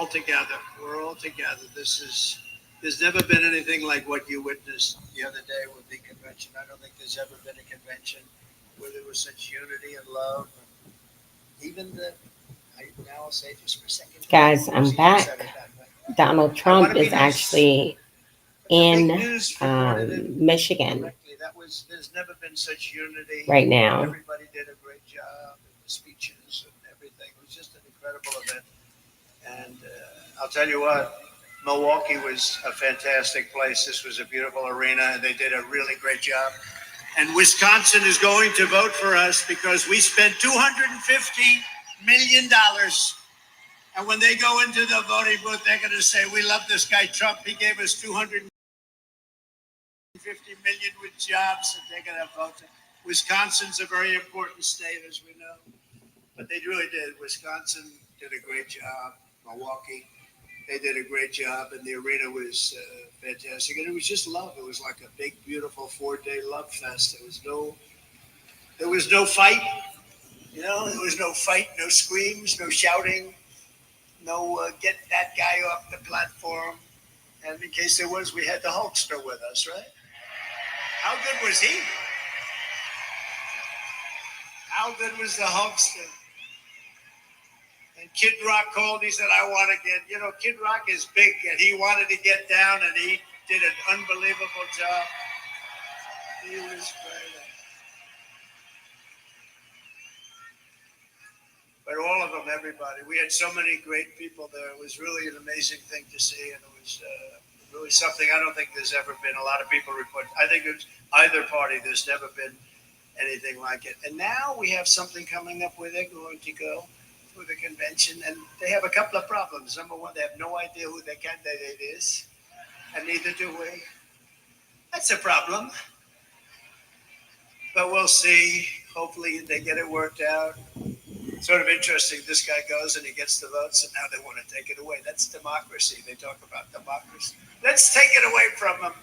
all together. We're all together. There's never been anything like what you witnessed the other day with the convention. I don't think there's ever been a convention where there was such unity and love. Even now I'll say just for a second, Guys, I'm see, you said back. it that way. Donald I want Trump to be is nice, actually but the big in news reported it Michigan correctly. There's never been such unity. right now. Everybody did a great job, and the speeches and everything. It was just an incredible event. And I'll tell you what, Milwaukee was a fantastic place. This was a beautiful arena, and they did a really great job. And Wisconsin is going to vote for us because we spent $250 million. And when they go into the voting booth, they're going to say, "We love this guy Trump. He gave us 250 million with jobs," and they're going to vote. Wisconsin's a very important state, as we know, but they really did. Wisconsin did a great job. Milwaukee, they did a great job, and the arena was fantastic. And it was just love. It was like a big, beautiful 4-day love fest. There was no fight. There was no fight, no screams, no shouting, no get that guy off the platform. And in case there was, we had the Hulkster with us, right? How good was he? How good was the Hulkster? And Kid Rock called. He said, "I want to get," Kid Rock is big, and he wanted to get down, and he did an unbelievable job. He was great. But all of them, everybody. We had so many great people there. It was really an amazing thing to see, and it was really something I don't think there's ever been. A lot of people report. I think it's either party. There's never been anything like it. And now we have something coming up where they're going to go for the convention, and they have a couple of problems. Number one, they have no idea who their candidate is, and neither do we. That's a problem. But we'll see. Hopefully they get it worked out. Sort of interesting. This guy goes and he gets the votes, and now they want to take it away. That's democracy. They talk about democracy. Let's take it away from them.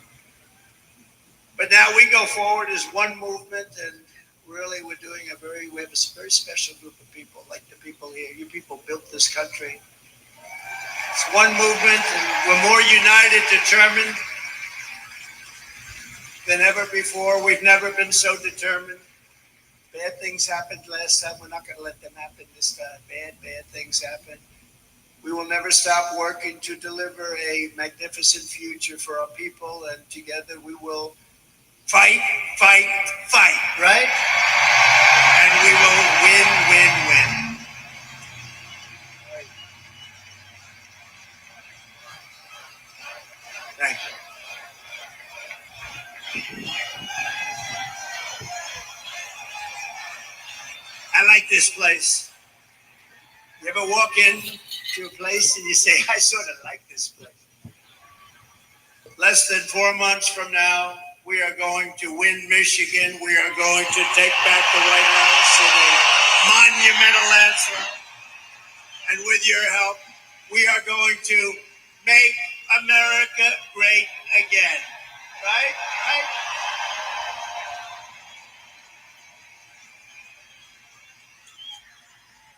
But now we go forward as one movement, and really we have a very special group of people, like the people here. You people built this country. It's one movement, and we're more united, determined than ever before. We've never been so determined. Bad things happened last time. We're not going to let them happen this time. Bad things happen. We will never stop working to deliver a magnificent future for our people, and together we will fight, right? And we will win. Right. Thank you. I like this place. You ever walk in to a place and you say, "I sort of like this place"? Less than 4 months from now, we are going to win Michigan. We are going to take back the White House in a monumental landslide. And with your help, we are going to make America great again. Right?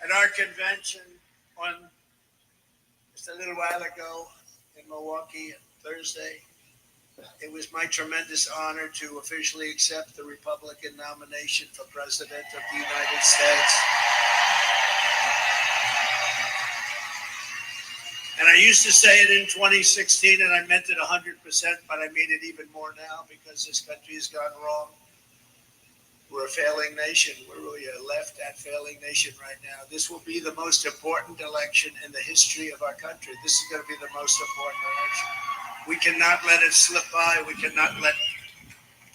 At our convention just a little while ago in Milwaukee on Thursday, it was my tremendous honor to officially accept the Republican nomination for President of the United States. And I used to say it in 2016, and I meant it 100%, but I mean it even more now because this country has gone wrong. We're a failing nation. We're really a left-at failing nation right now. This will be the most important election in the history of our country. This is going to be the most important election. We cannot let it slip by. We cannot let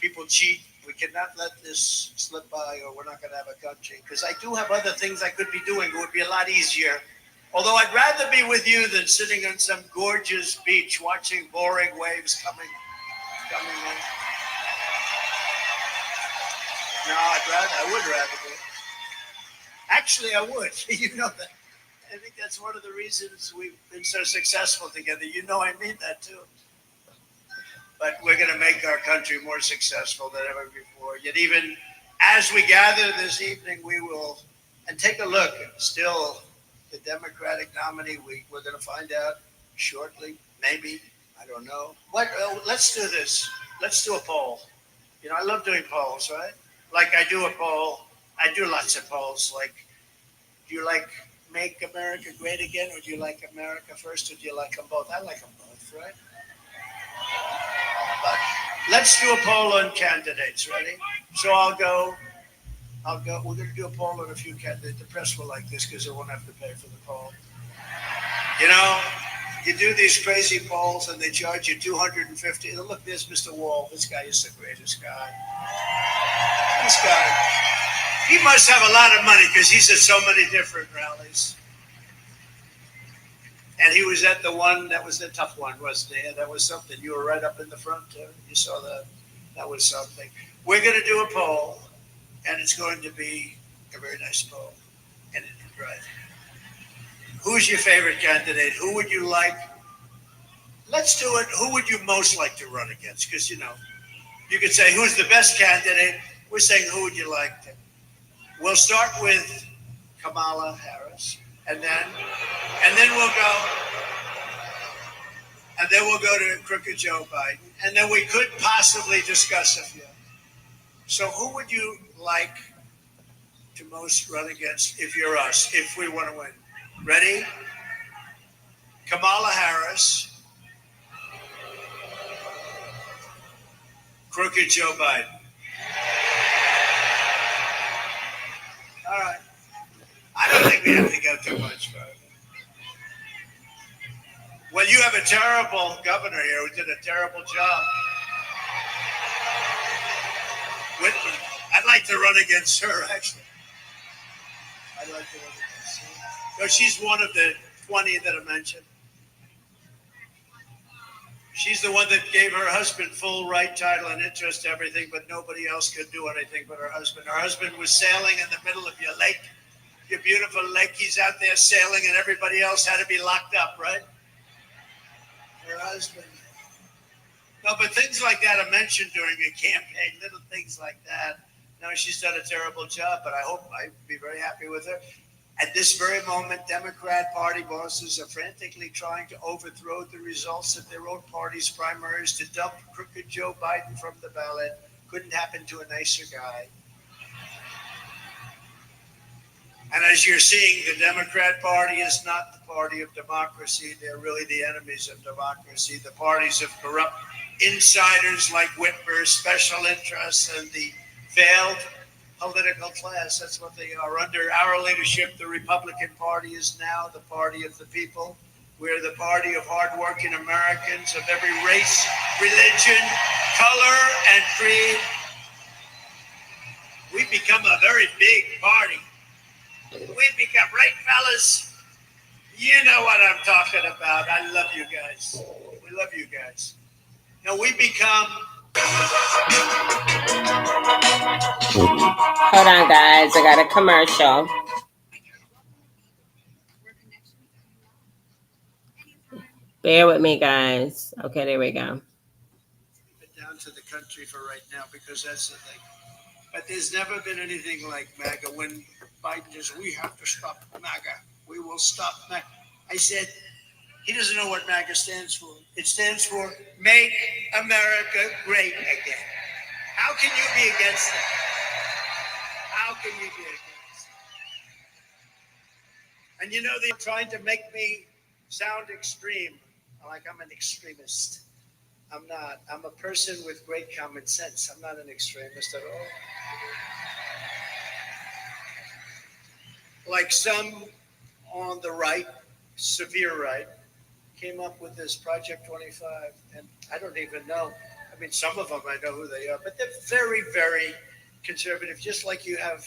people cheat. We cannot let this slip by, or we're not going to have a country. Because I do have other things I could be doing. It would be a lot easier. Although I'd rather be with you than sitting on some gorgeous beach watching boring waves coming in. No, I would rather be. Actually, I would. You know that. I think that's one of the reasons we've been so successful together. You know I mean that too. But we're going to make our country more successful than ever before. Yet even as we gather this evening, we will, and take a look, still the Democratic nominee. We're going to find out shortly, maybe. I don't know. Let's do this. Let's do a poll. You know, I love doing polls, right? Like I do a poll. I do lots of polls. Like, do you like Make America Great Again, or do you like America First, or do you like them both? I like them both, right? But let's do a poll on candidates. Ready? So I'll go. We're going to do a poll on a few candidates. The press will like this because they won't have to pay for the poll. You know, you do these crazy polls and they charge you $250. Look, there's Mr. Wall. This guy is the greatest guy. This guy, he must have a lot of money because he's at so many different rallies. And he was at the one that was the tough one, wasn't he? That was something. You were right up in the front too. You saw that. That was something. We're going to do a poll, and it's going to be a very nice poll. And right. Who's your favorite candidate? Who would you like? Let's do it. Who would you most like to run against? Because, you know, you could say, who's the best candidate? We're saying, who would you like to? We'll start with Kamala Harris, and then we'll go to crooked Joe Biden, and then we could possibly discuss a few. So who would you like to most run against if you're us, if we want to win? Ready? Kamala Harris, crooked Joe Biden. All right. I don't think we have to go too much further. Well, you have a terrible governor here who did a terrible job. Whitman. I'd like to run against her, actually. I'd like to run against her. No, she's one of the 20 that I mentioned. She's the one that gave her husband full right, title, and interest to everything, but nobody else could do anything but her husband. Her husband was sailing in the middle of your lake, your beautiful lake. He's out there sailing, and everybody else had to be locked up, right? Her husband. No, but things like that are mentioned during a campaign, little things like that. No, she's done a terrible job, but I hope I'd be very happy with her. At this very moment, Democrat Party bosses are frantically trying to overthrow the results of their own party's primaries to dump crooked Joe Biden from the ballot. Couldn't happen to a nicer guy. And as you're seeing, the Democrat Party is not the party of democracy. They're really the enemies of democracy, the parties of corrupt insiders like Whitmer, special interests, and the failed political class. That's what they are. Under our leadership, the Republican Party is now the party of the people. We're the party of hardworking Americans of every race, religion, color, and creed. We've become a very big party. We've become, right, fellas? You know what I'm talking about. I love you guys. We love you guys. Now we become... Hold on, guys. I got a commercial. Bear with me, guys. Okay, there we go. Down to the country for right now, because that's the thing. But there's never been anything like MAGA. When Biden says, we have to stop MAGA. We will stop MAGA. I said, he doesn't know what MAGA stands for. It stands for Make America Great Again. How can you be against that? How can you be against that? And you know, they're trying to make me sound extreme, like I'm an extremist. I'm not. I'm a person with great common sense. I'm not an extremist at all. Like some on the right, severe right, came up with this Project 25, and I don't even know. I mean, some of them I know who they are, but they're very, very conservative, just like you have.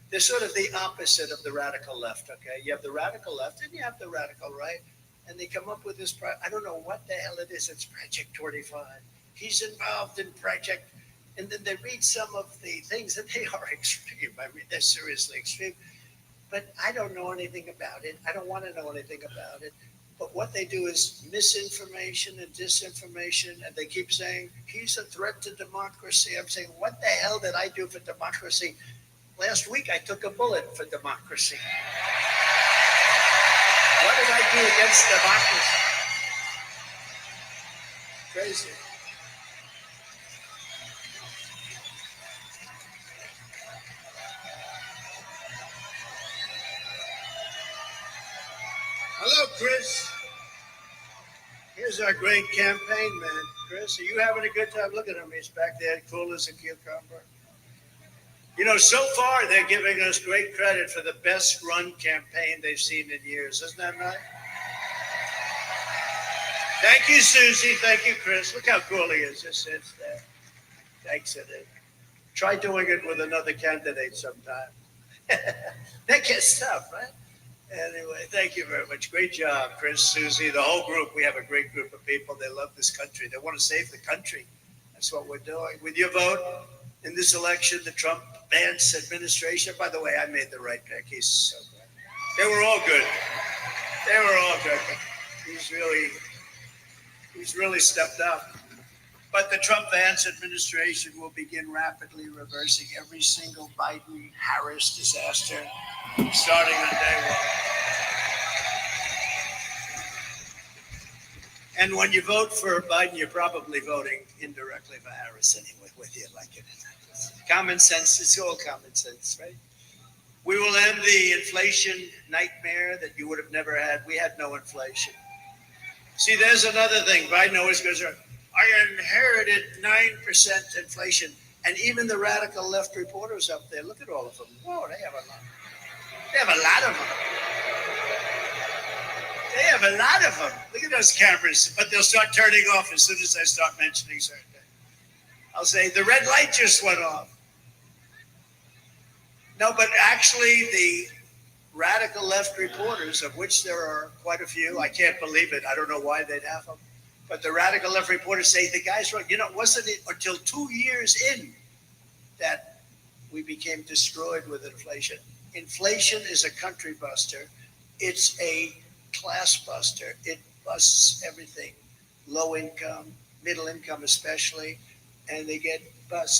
They're sort of the opposite of the radical left, okay? You have the radical left and you have the radical right, and they come up with this, I don't know what the hell it is, it's Project 25. He's involved in Project, and then they read some of the things that they are extreme. I mean, they're seriously extreme. But I don't know anything about it. I don't want to know anything about it. But what they do is misinformation and disinformation, and they keep saying, he's a threat to democracy. I'm saying, what the hell did I do for democracy? Last week, I took a bullet for democracy. what did I do against democracy? Crazy. Hello, Chris. Here's our great campaign man. Chris, are you having a good time? Look at him. He's back there, cool as a cucumber. You know, so far they're giving us great credit for the best run campaign they've seen in years. Isn't that right? Thank you, Susie. Thank you, Chris. Look how cool he is. Just sits there. Thanks, Eddie. Try doing it with another candidate sometime. That gets tough, right? Anyway, thank you very much. Great job, Chris, Susie, the whole group. We have a great group of people. They love this country. They want to save the country. That's what we're doing. With your vote in this election, the Trump-Vance administration, by the way, I made the right pick. He's so good. They were all good. They were all good. He's really stepped up. But the Trump-Vance administration will begin rapidly reversing every single Biden-Harris disaster starting on day one. And when you vote for Biden, you're probably voting indirectly for Harris anyway, whether you like it or not. Common sense, it's all common sense, right? We will end the inflation nightmare that you would have never had. We had no inflation. See, there's another thing. Biden always goes around. I inherited 9% inflation. And even the radical left reporters up there, look at all of them. Whoa, they have a lot. They have a lot of them. They have a lot of them. Look at those cameras. But they'll start turning off as soon as I start mentioning certain things. I'll say, the red light just went off. No, but actually the radical left reporters, of which there are quite a few, I can't believe it. I don't know why they'd have them. But the radical left reporters say the guy's right. You know, wasn't it until 2 years in that we became destroyed with inflation? Inflation is a country buster. It's a class buster. It busts everything. Low income, middle income especially, and they get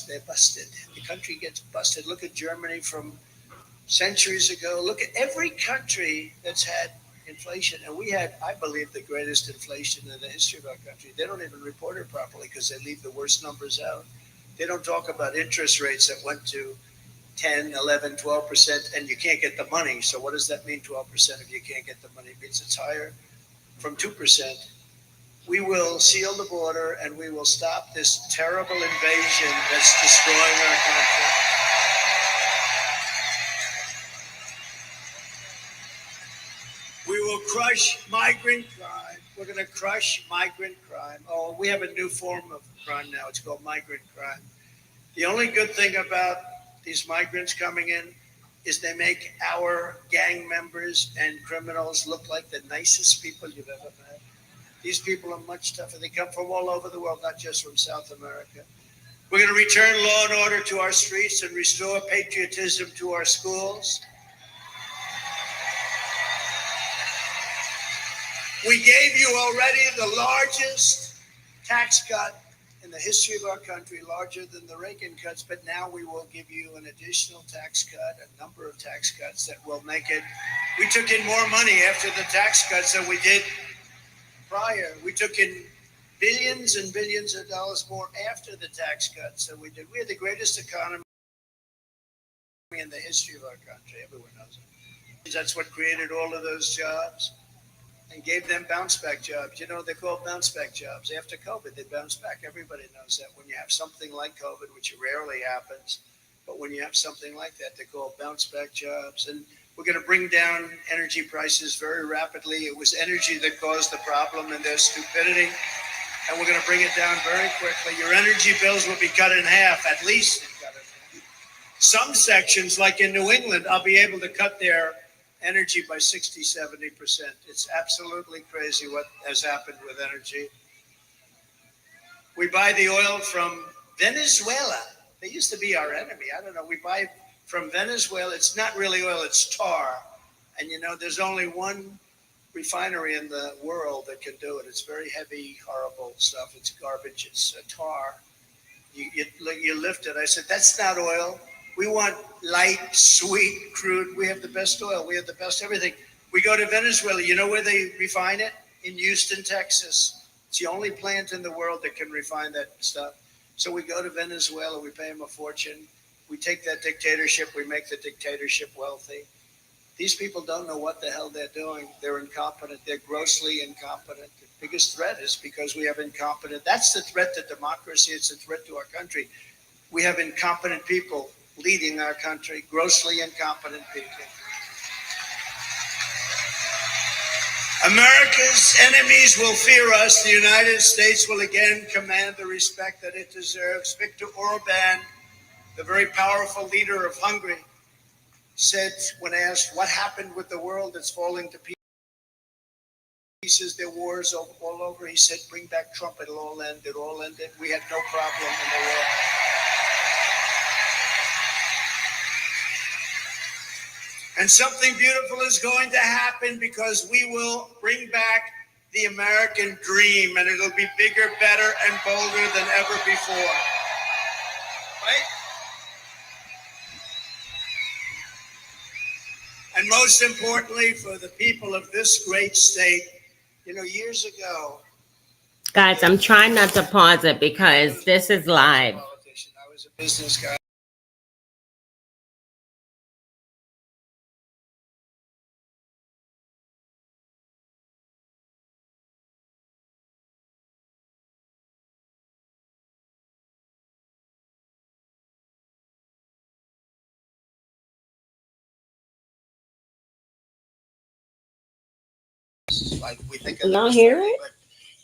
they're busted. The country gets busted. Look at Germany from centuries ago. Look at every country that's had inflation. And we had, I believe, the greatest inflation in the history of our country. They don't even report it properly because they leave the worst numbers out. They don't talk about interest rates that went to 10, 11, 12%, and you can't get the money. So what does that mean, 12%, if you can't get the money? It means it's higher from 2%. We will seal the border and we will stop this terrible invasion that's destroying our country. We will crush migrant crime. We're going to crush migrant crime. Oh, we have a new form of crime now. It's called migrant crime. The only good thing about these migrants coming in is they make our gang members and criminals look like the nicest people you've ever met. These people are much tougher. They come from all over the world, not just from South America. We're going to return law and order to our streets and restore patriotism to our schools. We gave you already the largest tax cut in the history of our country, larger than the Reagan cuts, but now we will give you an additional tax cut, a number of tax cuts that will make it. We took in more money after the tax cuts than we did prior. We took in billions and billions of dollars more after the tax cuts than we did. We had the greatest economy in the history of our country. Everyone knows it. That's what created all of those jobs and gave them bounce back jobs. You know, they're called bounce back jobs. After COVID, they bounce back. Everybody knows that. When you have something like COVID, which rarely happens, but when you have something like that, they're called bounce back jobs. And we're going to bring down energy prices very rapidly. It was energy that caused the problem and their stupidity. And we're going to bring it down very quickly. Your energy bills will be cut in half, at least. Some sections, like in New England, I'll be able to cut their energy by 60, 70%. It's absolutely crazy what has happened with energy. We buy the oil from Venezuela. They used to be our enemy. I don't know. We buy from Venezuela. It's not really oil, it's tar. And you know, there's only one refinery in the world that can do it. It's very heavy, horrible stuff. It's garbage. It's tar. You lift it. I said, that's not oil. We want light, sweet, crude. We have the best oil. We have the best everything. We go to Venezuela. You know where they refine it? In Houston, Texas. It's the only plant in the world that can refine that stuff. So we go to Venezuela. We pay them a fortune. We take that dictatorship. We make the dictatorship wealthy. These people don't know what the hell they're doing. They're incompetent. They're grossly incompetent. The biggest threat is because we have incompetent. That's the threat to democracy. It's a threat to our country. We have incompetent people leading our country, grossly incompetent people. America's enemies will fear us. The United States will again command the respect that it deserves. Viktor Orban, the very powerful leader of Hungary, said when asked what happened with the world that's falling to pieces, there are wars all over, he said, bring back Trump, it'll all end. It all ended. We had no problem in the war. And something beautiful is going to happen because we will bring back the American dream, and it'll be bigger, better, and bolder than ever before. Right? And most importantly, for the people of this great state, years ago. Guys, I'm trying not to pause it because this is live. I was a business guy. Like we think of Y'all hear it? But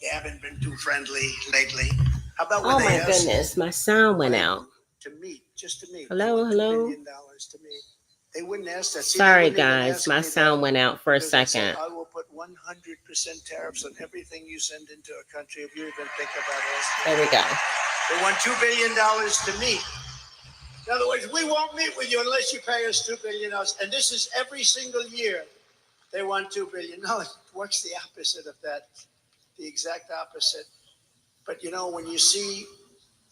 you haven't been too friendly lately. How about when Oh they my asked goodness, my sound went out. to meet, just to meet? Hello, hello. $2 billion to meet. They wouldn't ask that. See, Sorry, they wouldn't even guys, ask my me sound that went out for a because they said, second. I will put 100% tariffs on everything you send into a country if you even think about us. There we go. They want $2 billion to meet. In other words, we won't meet with you unless you pay us $2 billion. And this is every single year. They want $2 billion. No, it works the opposite of that, the exact opposite. But when you see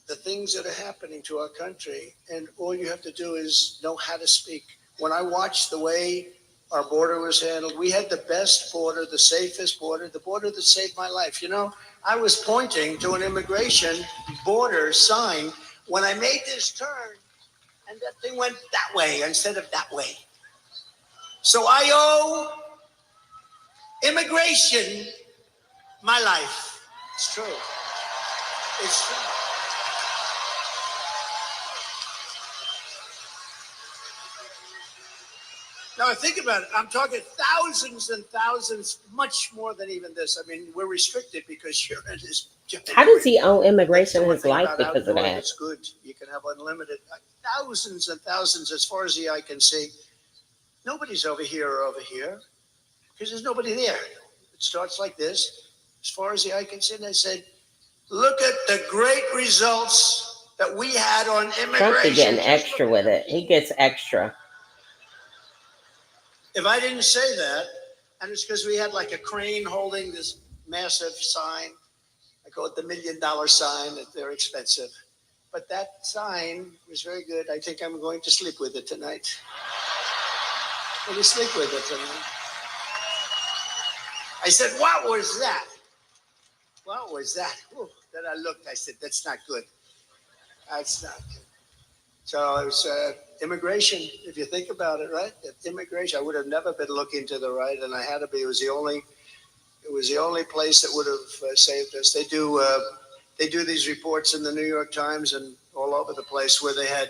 the things that are happening to our country, and all you have to do is know how to speak. When I watched the way our border was handled, we had the best border, the safest border, the border that saved my life. I was pointing to an immigration border sign when I made this turn, and that thing went that way instead of that way. So I owe immigration my life. It's true. It's true. Now, think about it. I'm talking thousands and thousands, much more than even this. I mean, we're restricted because you're in this. How does he owe immigration his life because of that? It's good. You can have unlimited, thousands and thousands as far as the eye can see. Nobody's over here or over here because there's nobody there. It starts like this. As far as the eye can see, and I said, look at the great results that we had on immigration. Trump be getting extra with it. He gets extra. If I didn't say that, and it's because we had like a crane holding this massive sign, I call it the $1 million sign, that they're expensive. But that sign was very good. I think I'm going to sleep with it tonight. I'm going to sleep with it tonight. I said, what was that? What was that? Ooh, then I looked, I said, that's not good. That's not good. So it was immigration, if you think about it, right? Immigration, I would have never been looking to the right, and I had to be. It was the only place that would have saved us. They do these reports in the New York Times and all over the place where they had,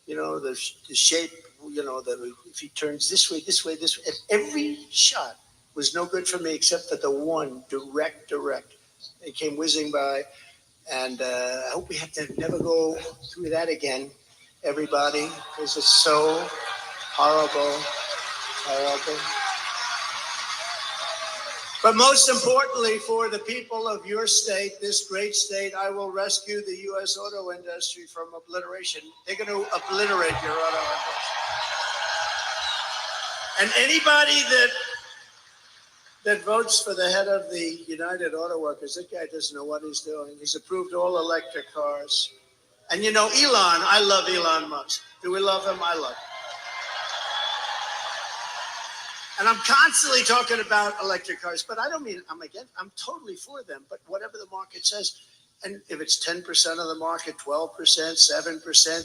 the shape, if he turns this way, this way, this way. And every shot was no good for me except for the one direct. They came whizzing by, and I hope we have to never go through that again. Everybody, because it's so horrible. But most importantly, for the people of your state, this great state, I will rescue the U.S. auto industry from obliteration. They're going to obliterate your auto industry. And anybody that votes for the head of the United Auto Workers, that guy doesn't know what he's doing. He's approved all electric cars. And Elon, I love Elon Musk. Do we love him? I love him. And I'm constantly talking about electric cars, but I don't mean I'm totally for them, but whatever the market says, and if it's 10% of the market, 12%, 7%,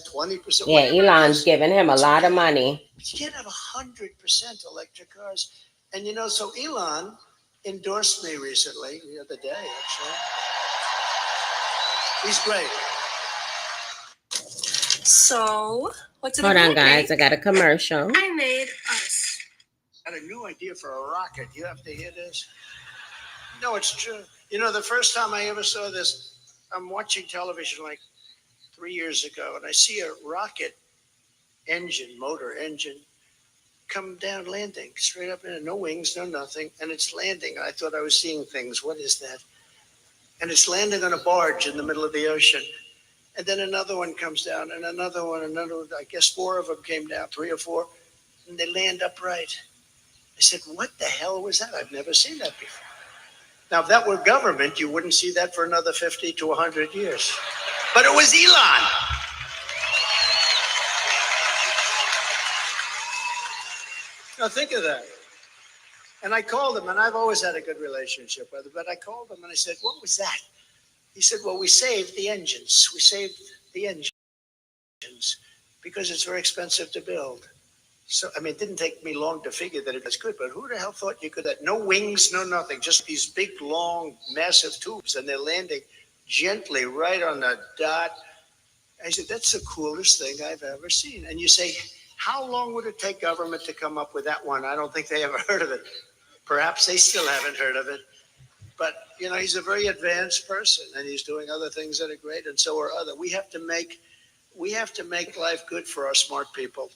20%, Yeah, whatever it Elon's is, giving him a lot of money. but you can't have 100% electric cars. And so Elon endorsed me recently, the other day, actually. He's great. So, what did Hold I on, guys. make? I got a commercial. I made us. Got a new idea for a rocket. You have to hear this. No, it's true. The first time I ever saw this, I'm watching television like 3 years ago, and I see a rocket motor engine, come down landing straight up in, no wings, no nothing, and it's landing. I thought I was seeing things. What is that? And it's landing on a barge in the middle of the ocean. And then another one comes down, and another one, I guess 4 of them came down, 3 or 4, and they land upright. I said, what the hell was that? I've never seen that before. Now, if that were government, you wouldn't see that for another 50 to 100 years. But it was Elon. Now, think of that. And I called him, and I've always had a good relationship with him, but I called him and I said, what was that? He said, well, we saved the engines. We saved the engines because it's very expensive to build. So, it didn't take me long to figure that it was good, but who the hell thought you could have no wings, no nothing, just these big, long, massive tubes, and they're landing gently right on the dot. I said, that's the coolest thing I've ever seen. And you say, how long would it take government to come up with that one? I don't think they ever heard of it. Perhaps they still haven't heard of it. But, he's a very advanced person, and he's doing other things that are great, and so are others. We have to make life good for our smart people,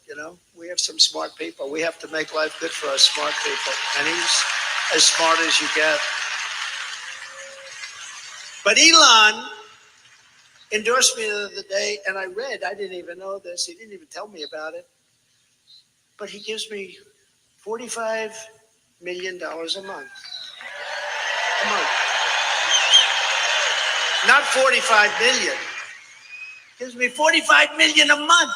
We have some smart people. We have to make life good for our smart people. And he's as smart as you get. But Elon endorsed me the other day, and I didn't even know this. He didn't even tell me about it. But he gives me $45 million a month. A month. Not 45 million. Gives me 45 million a month.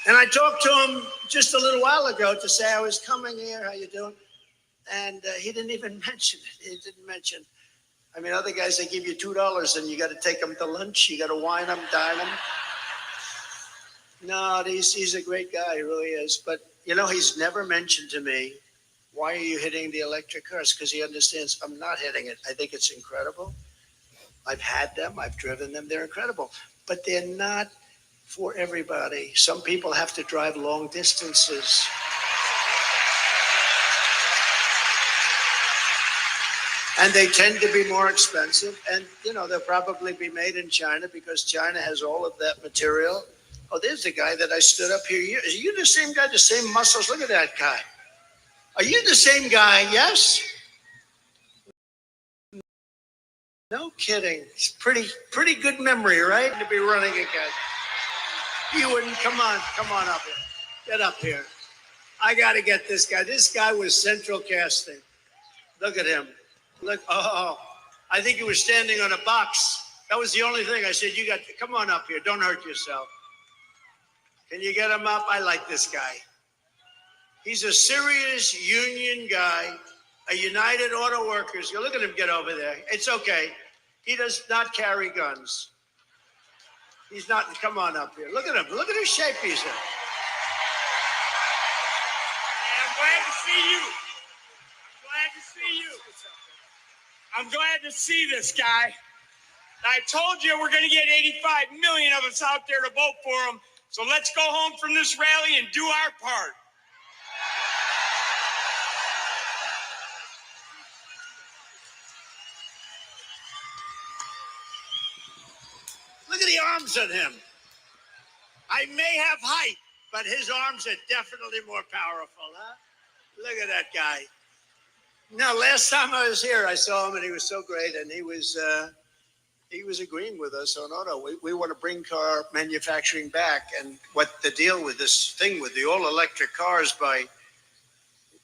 And I talked to him just a little while ago to say I was coming here. How you doing? And he didn't even mention it. He didn't mention. Other guys, they give you $2 and you got to take them to lunch. You got to wine them, dine them. No, he's a great guy. He really is. But, he's never mentioned to me, why are you hitting the electric cars? Because he understands I'm not hitting it. I think it's incredible. I've had them. I've driven them. They're incredible. But they're not for everybody. Some people have to drive long distances. And they tend to be more expensive. And, they'll probably be made in China because China has all of that material. Oh, there's the guy that I stood up here. Are you the same guy, the same muscles? Look at that guy. Are you the same guy? Yes? No kidding. It's pretty good memory, right? To be running again. You wouldn't. Come on up here. Get up here. I got to get this guy. This guy was Central Casting. Look at him. Look. Oh, I think he was standing on a box. That was the only thing. I said, come on up here. Don't hurt yourself. Can you get him up? I like this guy. He's a serious union guy, a United Auto Workers. You look at him get over there. It's okay. He does not carry guns. He's not. Come on up here. Look at him. Look at his shape he's in. I'm glad to see you. I'm glad to see this guy. I told you we're going to get 85 million of us out there to vote for him. So let's go home from this rally and do our part. Look at the arms on him. I may have height, but his arms are definitely more powerful, huh? Look at that guy. Now, last time I was here, I saw him, and he was so great, and he was agreeing with us on auto. We want to bring car manufacturing back, and what the deal with this thing with the all-electric cars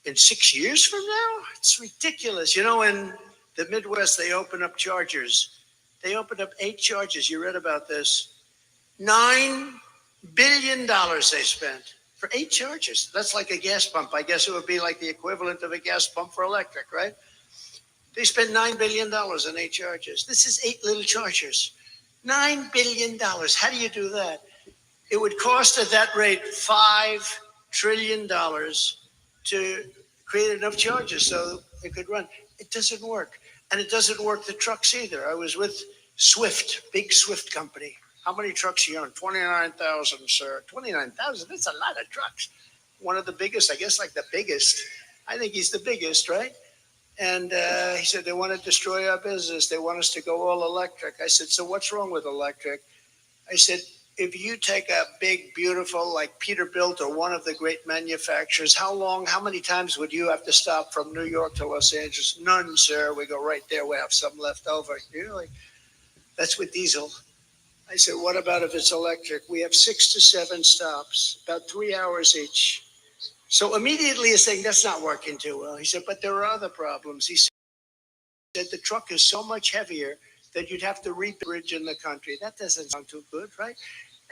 in 6 years from now? It's ridiculous. In the Midwest, they open up chargers. They opened up 8 chargers. You read about this. 9 billion they spent for 8 chargers. That's like a gas pump. I guess it would be like the equivalent of a gas pump for electric, right? They spent $9 billion on 8 chargers. This is 8 little chargers. $9 billion. How do you do that? It would cost at that rate $5 trillion to create enough chargers so it could run. It doesn't work. And it doesn't work the trucks either. I was with Swift, big Swift company. How many trucks you own? 29,000, sir. 29,000? That's a lot of trucks. One of the biggest, I guess like the biggest. I think he's the biggest, right? And he said, they want to destroy our business. They want us to go all electric. I said, so what's wrong with electric? I said, if you take a big, beautiful, like Peterbilt or one of the great manufacturers, how many times would you have to stop from New York to Los Angeles? None, sir. We go right there. We have some left over. Really? That's with diesel. I said, what about if it's electric? We have 6 to 7 stops, about 3 hours each. So immediately he's saying, that's not working too well. He said, but there are other problems. He said, the truck is so much heavier that you'd have to re-bridge in the country. That doesn't sound too good, right?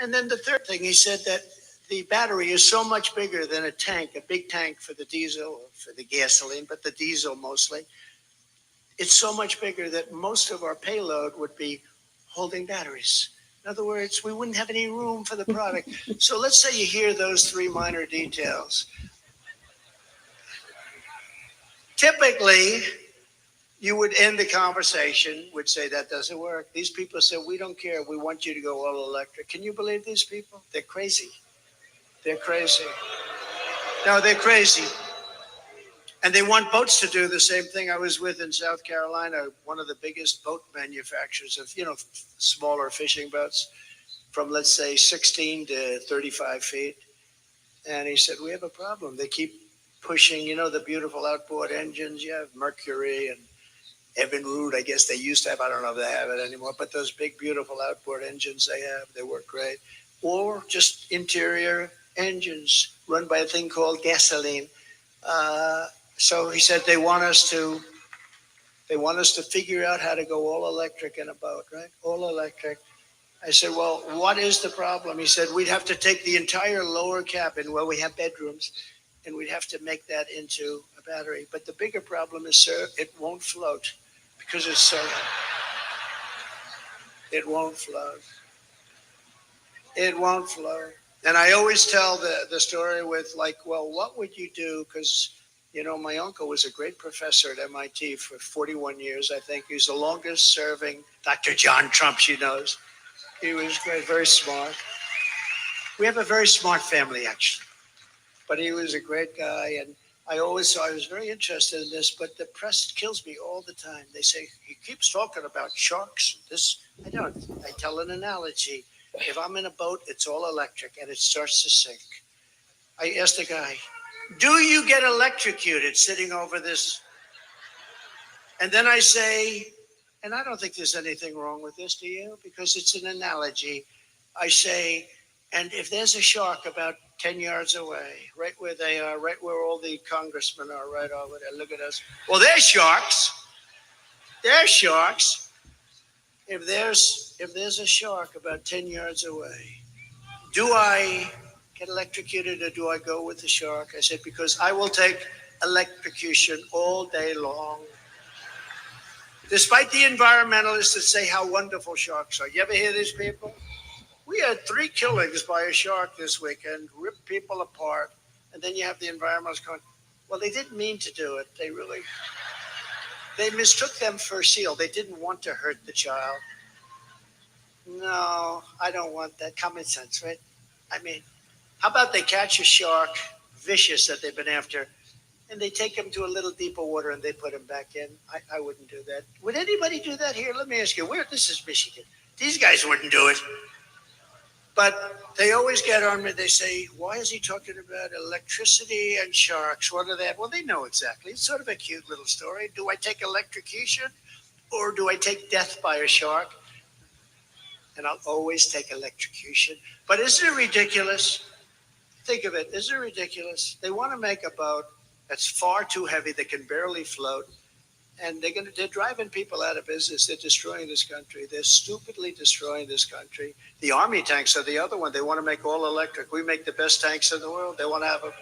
And then the third thing, he said that the battery is so much bigger than a tank, a big tank for the diesel, or for the gasoline, but the diesel mostly. It's so much bigger that most of our payload would be holding batteries. In other words, we wouldn't have any room for the product. So let's say you hear those 3 minor details. Typically, you would end the conversation, would say that doesn't work. These people said, we don't care. We want you to go all electric. Can you believe these people? They're crazy. They're crazy. No, they're crazy. And they want boats to do the same thing. I was with in South Carolina, one of the biggest boat manufacturers of, smaller fishing boats from, let's say, 16 to 35 feet. And he said, we have a problem. They keep pushing, the beautiful outboard engines. You have Mercury and Evinrude, I guess they used to have. I don't know if they have it anymore. But those big, beautiful outboard engines they work great. Or just interior engines run by a thing called gasoline. So he said they want us to figure out how to go all electric in a boat, right? All electric. I said, well, what is the problem? He said, we'd have to take the entire lower cabin where we have bedrooms, and we'd have to make that into a battery. But the bigger problem is, sir, it won't float because it's so. It won't float. It won't float. And I always tell the story with well, what would you do? Because my uncle was a great professor at MIT for 41 years, I think. He was the longest serving Dr. John Trump, she knows. He was great, very smart. We have a very smart family, actually. But he was a great guy. And I was very interested in this, but the press kills me all the time. They say, he keeps talking about sharks. I don't. I tell an analogy. If I'm in a boat, it's all electric, and it starts to sink. I asked the guy, do you get electrocuted sitting over this? And then I say, and I don't think there's anything wrong with this, do you? Because it's an analogy. I say, and if there's a shark about 10 yards away, right where they are, right where all the congressmen are, right over there, look at us. Well, they're sharks. They're sharks. If there's a shark about 10 yards away, do I get electrocuted or do I go with the shark? I said, because I will take electrocution all day long. Despite the environmentalists that say how wonderful sharks are. You ever hear these people? We had 3 killings by a shark this weekend, ripped people apart. And then you have the environmentalists going, well, they didn't mean to do it. They mistook them for a seal. They didn't want to hurt the child. No, I don't want that. Common sense, right? I mean, how about they catch a shark, vicious that they've been after, and they take him to a little deeper water and they put him back in? I wouldn't do that. Would anybody do that here? Let me ask you, this is Michigan. These guys wouldn't do it. But they always get on me. They say, why is he talking about electricity and sharks? What are that? Well, they know exactly. It's sort of a cute little story. Do I take electrocution or do I take death by a shark? And I'll always take electrocution. But isn't it ridiculous? Think of it. Isn't it ridiculous? They want to make a boat that's far too heavy, that can barely float, And they're driving people out of business. They're destroying this country. They're stupidly destroying this country. The Army tanks are the other one. They want to make all electric. We make the best tanks in the world. They want to have them.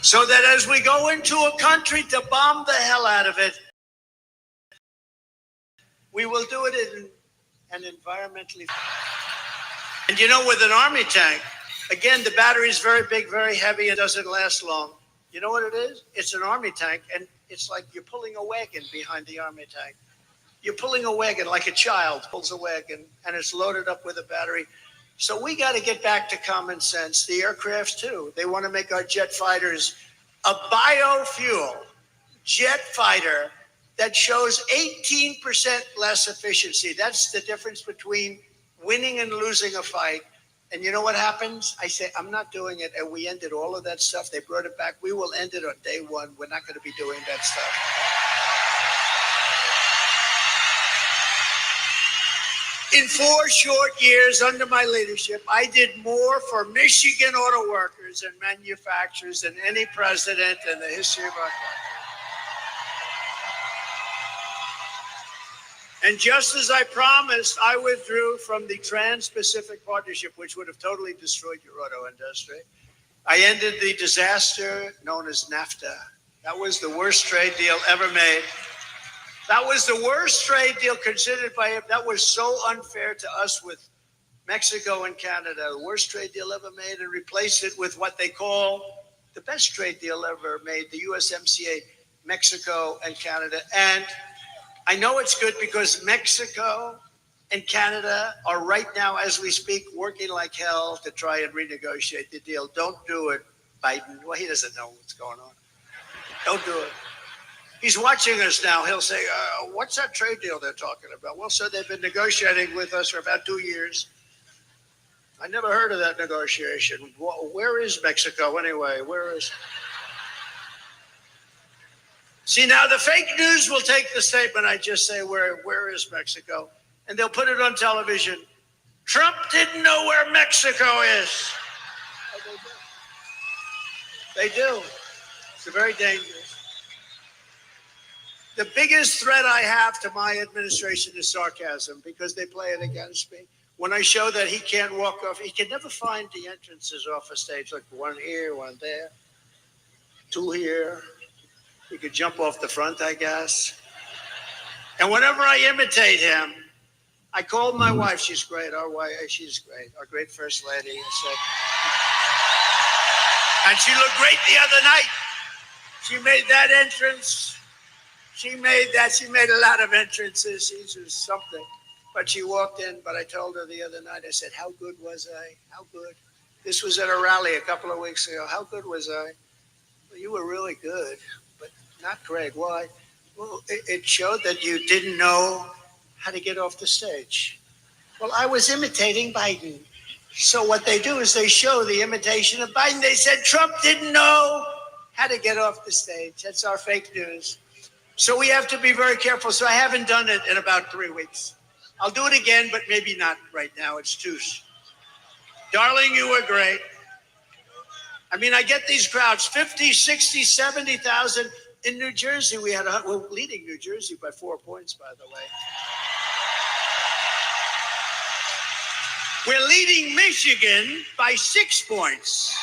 So that as we go into a country to bomb the hell out of it, we will do it in an environmentally. And you know, with an Army tank, again, the battery is very big, very heavy, and doesn't last long. You know what it is? It's an Army tank, and it's like you're pulling a wagon behind the Army tank. You're pulling a wagon like a child pulls a wagon, and it's loaded up with a battery. So we got to get back to common sense. The aircrafts, too. They want to make our jet fighters a biofuel jet fighter that shows 18% less efficiency. That's the difference between winning and losing a fight. And you know what happens? I say, I'm not doing it. And we ended all of that stuff. They brought it back. We will end it on day one. We're not going to be doing that stuff. In 4 short years under my leadership, I did more for Michigan auto workers and manufacturers than any president in the history of our country. And just as I promised, I withdrew from the Trans-Pacific Partnership, which would have totally destroyed your auto industry. I ended the disaster known as NAFTA. That was the worst trade deal ever made. That was the worst trade deal considered by him. That was so unfair to us with Mexico and Canada. The worst trade deal ever made, and replaced it with what they call the best trade deal ever made, the USMCA, Mexico and Canada. And I know it's good because Mexico and Canada are right now, as we speak, working like hell to try and renegotiate the deal. Don't do it, Biden. Well, he doesn't know what's going on. Don't do it. He's watching us now. He'll say, what's that trade deal they're talking about? Well, so they've been negotiating with us for about 2 years. I never heard of that negotiation. Where is Mexico anyway? Where is... See, now the fake news will take the statement I just say, where is Mexico? And they'll put it on television. Trump didn't know where Mexico is. Oh, they do. It's very dangerous. The biggest threat I have to my administration is sarcasm, because they play it against me. When I show that he can't walk off, he can never find the entrances off a stage, like one here, one there, 2 here. He could jump off the front, I guess. And whenever I imitate him, I called my wife. She's great. Our wife, she's great. Our great first lady. I said, and she looked great the other night. She made that entrance. She made a lot of entrances. She's just something. But she walked in. But I told her the other night, I said, how good was I? How good? This was at a rally a couple of weeks ago. How good was I? Well, you were really good. Not Greg. Why? Well, it showed that you didn't know how to get off the stage. Well, I was imitating Biden. So what they do is they show the imitation of Biden. They said Trump didn't know how to get off the stage. That's our fake news. So we have to be very careful. So I haven't done it in about 3 weeks. I'll do it again, but maybe not right now. It's too. Darling, you were great. I mean, I get these crowds, 50, 60, 70,000. In New Jersey, we're leading New Jersey by 4 points, by the way. We're leading Michigan by 6 points.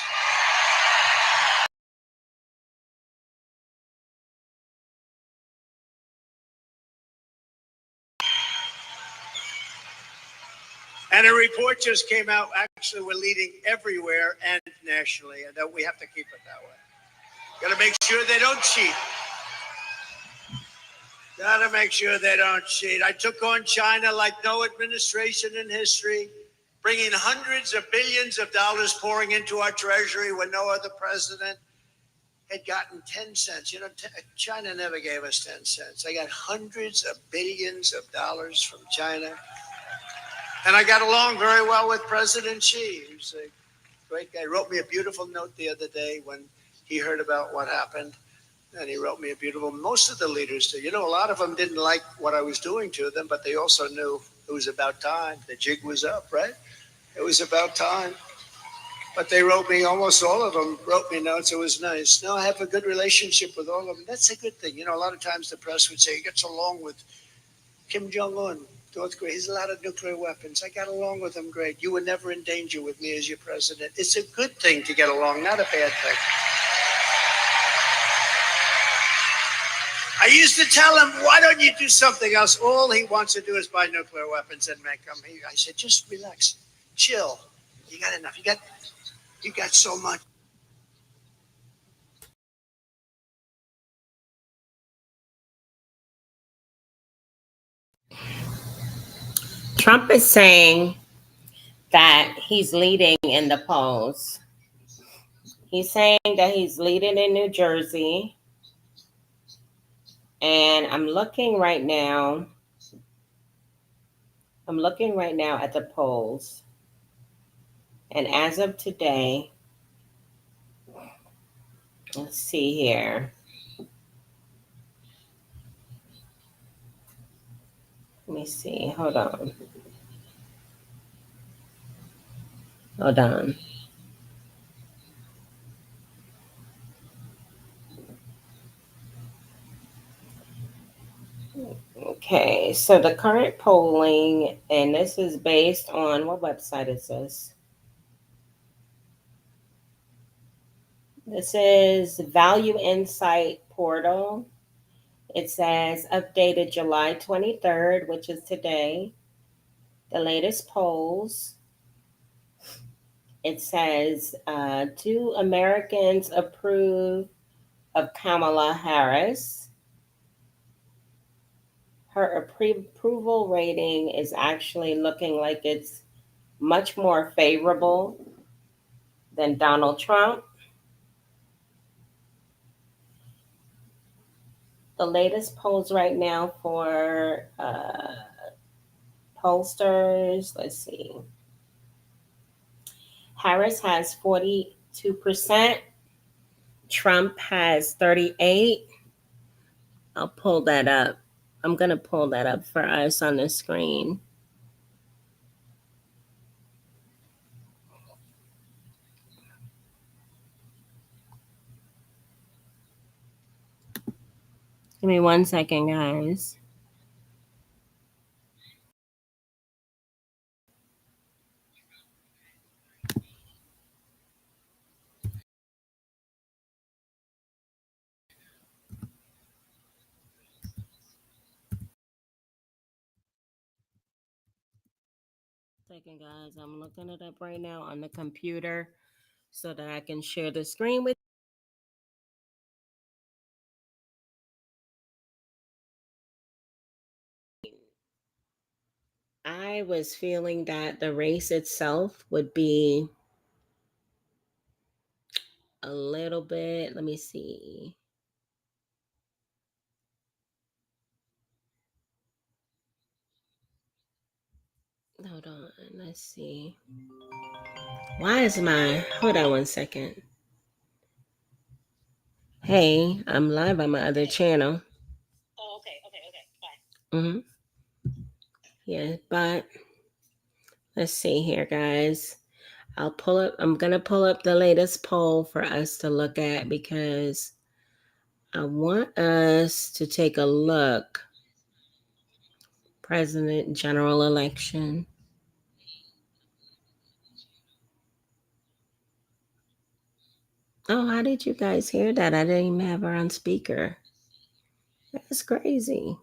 And a report just came out. Actually, we're leading everywhere and nationally, and that we have to keep it that way. Got to make sure they don't cheat. Got to make sure they don't cheat. I took on China like no administration in history, bringing hundreds of billions of dollars pouring into our treasury when no other president had gotten 10 cents. You know, China never gave us 10 cents. I got hundreds of billions of dollars from China. And I got along very well with President Xi, who's a great guy. He wrote me a beautiful note the other day when he heard about what happened, and he wrote me a beautiful. Most of the leaders do. You know, a lot of them didn't like what I was doing to them, but they also knew it was about time. The jig was up, right? It was about time. But they wrote me, almost all of them wrote me notes. It was nice. No, I have a good relationship with all of them. That's a good thing. You know, a lot of times the press would say he gets along with Kim Jong-un, North Korea. He's a lot of nuclear weapons. I got along with him great. You were never in danger with me as your president. It's a good thing to get along, not a bad thing. I used to tell him, why don't you do something else? All he wants to do is buy nuclear weapons and make them. I said, just relax, chill. You got enough. You got so much. Trump is saying that he's leading in the polls. He's saying that he's leading in New Jersey. And I'm looking right now at the polls. And as of today, let's see here. Let me see. Hold on. Okay, so the current polling, and this is based on, what website is this? This is Value Insight Portal. It says updated July 23rd, which is today. The latest polls. It says, do Americans approve of Kamala Harris? Her approval rating is actually looking like it's much more favorable than Donald Trump. The latest polls right now for pollsters, let's see. Harris has 42%. Trump has 38%. I'll pull that up. I'm going to pull that up for us on the screen. Give me 1 second, guys. Second, guys, I'm looking it up right now on the computer so that I can share the screen with you. I was feeling that the race itself would be a little bit, let me see. Hold on, let's see. Why is hold on 1 second. Hey, I'm live on my other channel. Oh, okay, fine. Yeah, but let's see here, guys. I'm going to pull up the latest poll for us to look at because I want us to take a look. President general election. Oh, how did you guys hear that? I didn't even have her on speaker. That's crazy.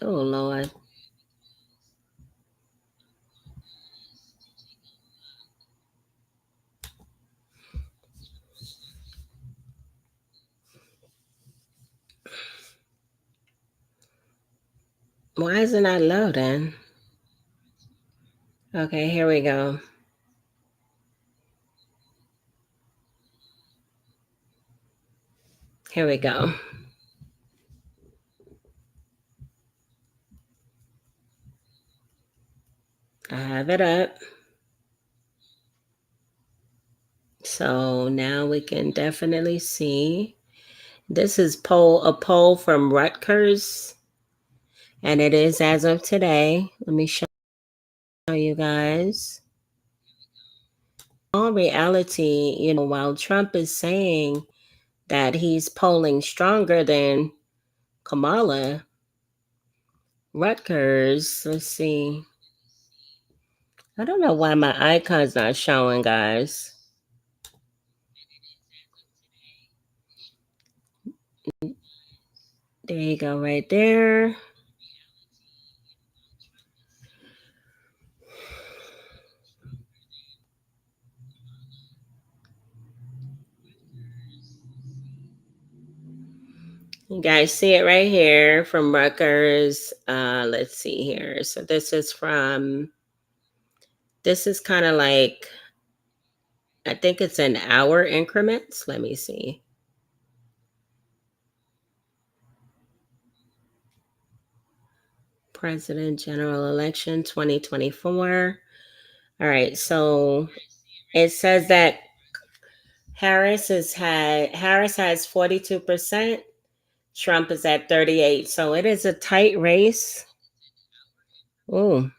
Oh, Lord. Why isn't that loading? Okay, here we go. Here we go. I have it up. So now we can definitely see. This is a poll from Rutgers. And it is as of today. Let me show you guys. all reality, while Trump is saying that he's polling stronger than Kamala, Rutgers, let's see. I don't know why my icon's not showing, guys. There you go, right there. You guys see it right here from Rutgers. Let's see here. So this is kind of like, I think it's in hour increments. Let me see. President general election 2024. All right. So it says that Harris has 42%. Trump is at 38. So it is a tight race. Ooh.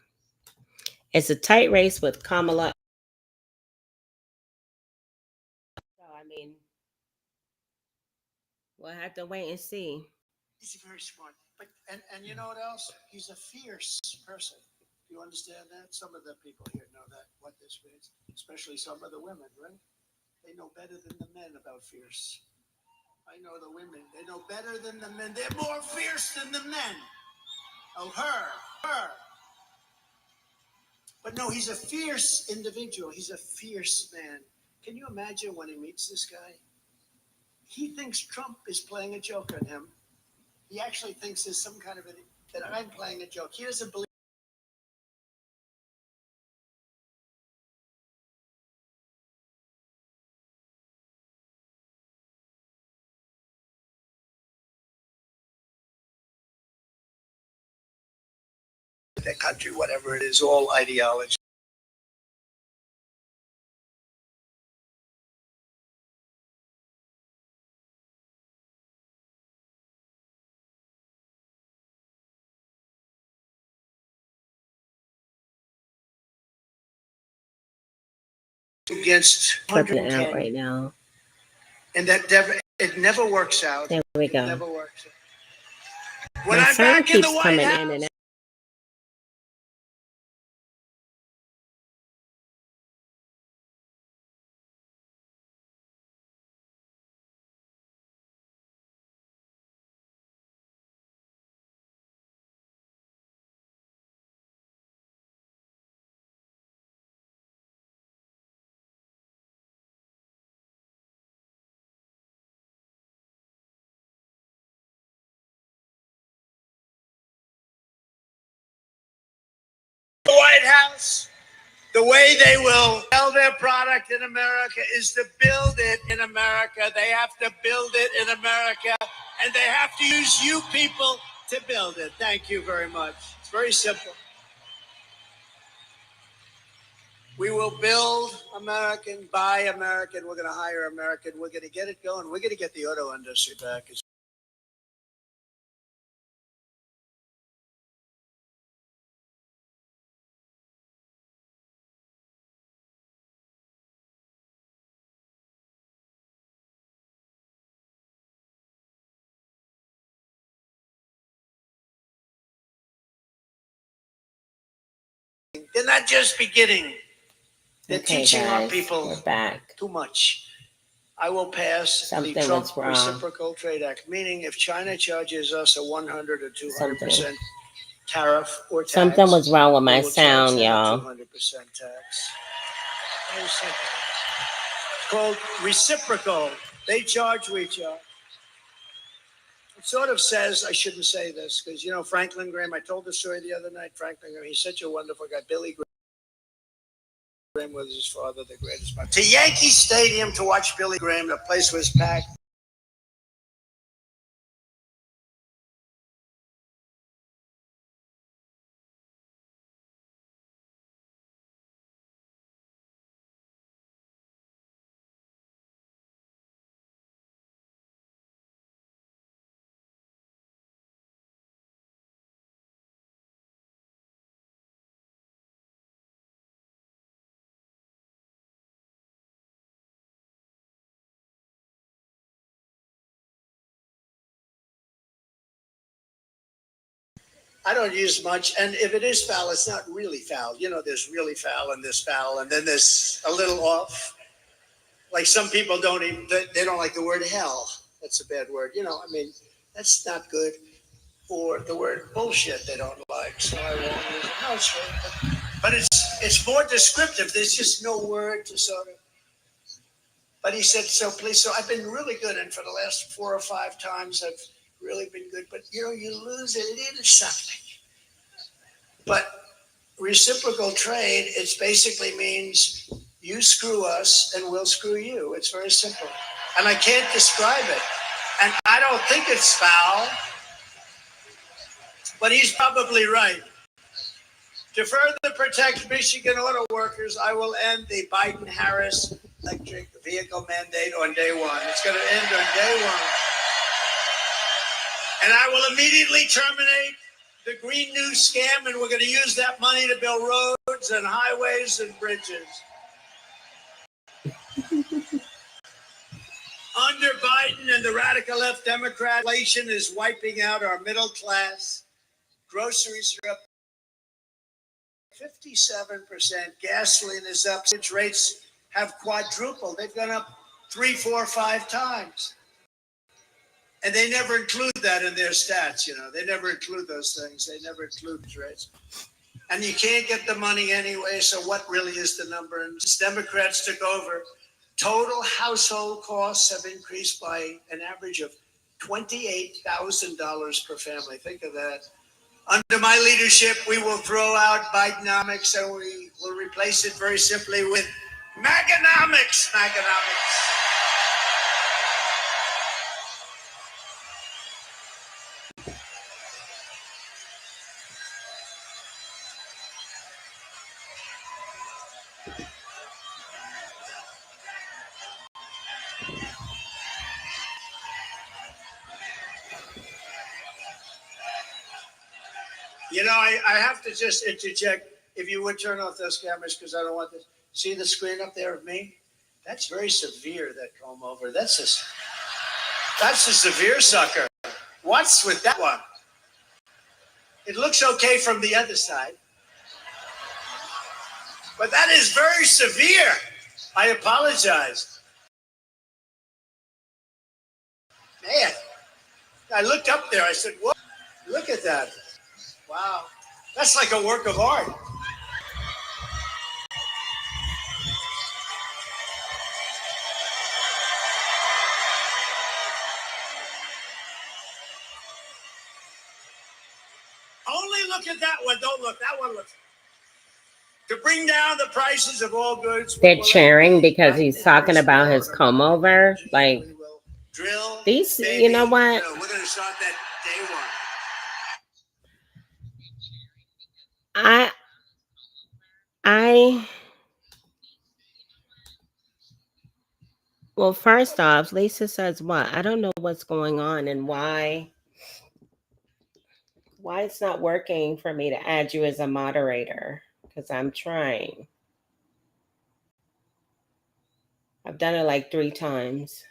It's a tight race with Kamala. So, I mean, we'll have to wait and see. He's very smart. But and you know what else? He's a fierce person. Do you understand that? Some of the people here know that, what this means, especially some of the women, right? They know better than the men about fierce. I know the women. They know better than the men. They're more fierce than the men. Oh, her. But no, he's a fierce individual. He's a fierce man. Can you imagine when he meets this guy? He thinks Trump is playing a joke on him. He actually thinks there's some kind of that I'm playing a joke. He doesn't believe the country, whatever it is, all ideology. Against Flipping 110 out right now. And that it never works out. There we go. It never works out. When My I'm sound back in the keeps White coming House, in and out. the White House, the way they will sell their product in America is to build it in America. They have to build it in America, and they have to use you people to build it. Thank you very much. It's very simple. We will build American, buy American. We're going to hire American. We're going to get it going. We're going to get the auto industry back. They're not just beginning. They're teaching our people We're back. too much. I will pass the Trump Reciprocal Trade Act, meaning if China charges us a 100 or 200% tariff or tax, something was wrong with my we will sound, charge them y'all. 200% tax. Very simple. It's called reciprocal. They charge, we charge. It sort of says, I shouldn't say this, because, Franklin Graham, I told the story the other night, Franklin Graham, he's such a wonderful guy. Billy Graham was his father, the greatest man. To Yankee Stadium to watch Billy Graham, the place was packed. I don't use much, and if it is foul, it's not really foul. You know, there's really foul and there's foul, and then there's a little off. Like some people don't even, they don't like the word hell. That's a bad word. You know, I mean, that's not good. Or the word bullshit they don't like, so I won't use it. No, it's right. But it's more descriptive. There's just no word to sort of. But he said, so please, so I've been really good, and for the last 4 or 5 times I've really been good. But you know, you lose a little something. But reciprocal trade, it basically means you screw us and we'll screw you. It's very simple. And I can't describe it. And I don't think it's foul, but he's probably right. To further protect Michigan auto workers, I will end the Biden-Harris electric vehicle mandate on day one. It's going to end on day one. And I will immediately terminate the Green New scam, and we're going to use that money to build roads and highways and bridges. Under Biden and the radical left Democrat, inflation is wiping out our middle class. Groceries are up 57%. Gasoline is up. Rates have quadrupled. They've gone up 3, 4, 5 times. And they never include that in their stats, you know. They never include those things. They never include rates. And you can't get the money anyway, so what really is the number? And since Democrats took over, total household costs have increased by an average of $28,000 per family. Think of that. Under my leadership, we will throw out Bidenomics and we will replace it very simply with Maganomics. Maganomics. You know, I have to just interject. If you would turn off those cameras, because I don't want this. See the screen up there of me? That's very severe, that comb over. That's a severe sucker. What's with that one? It looks okay from the other side. But that is very severe. I apologize. Man, I looked up there. I said, what? Look at that. Wow. That's like a work of art. Only look at that one. Don't look. That one looks. To bring down the prices of all goods. They're cheering because he's talking about his comb over. Like, drill, these, baby, you know what? no, we're going to start that day one. Well, first off, Lisa says what? I don't know what's going on and why it's not working for me to add you as a moderator, because I'm trying. I've done it like 3 times.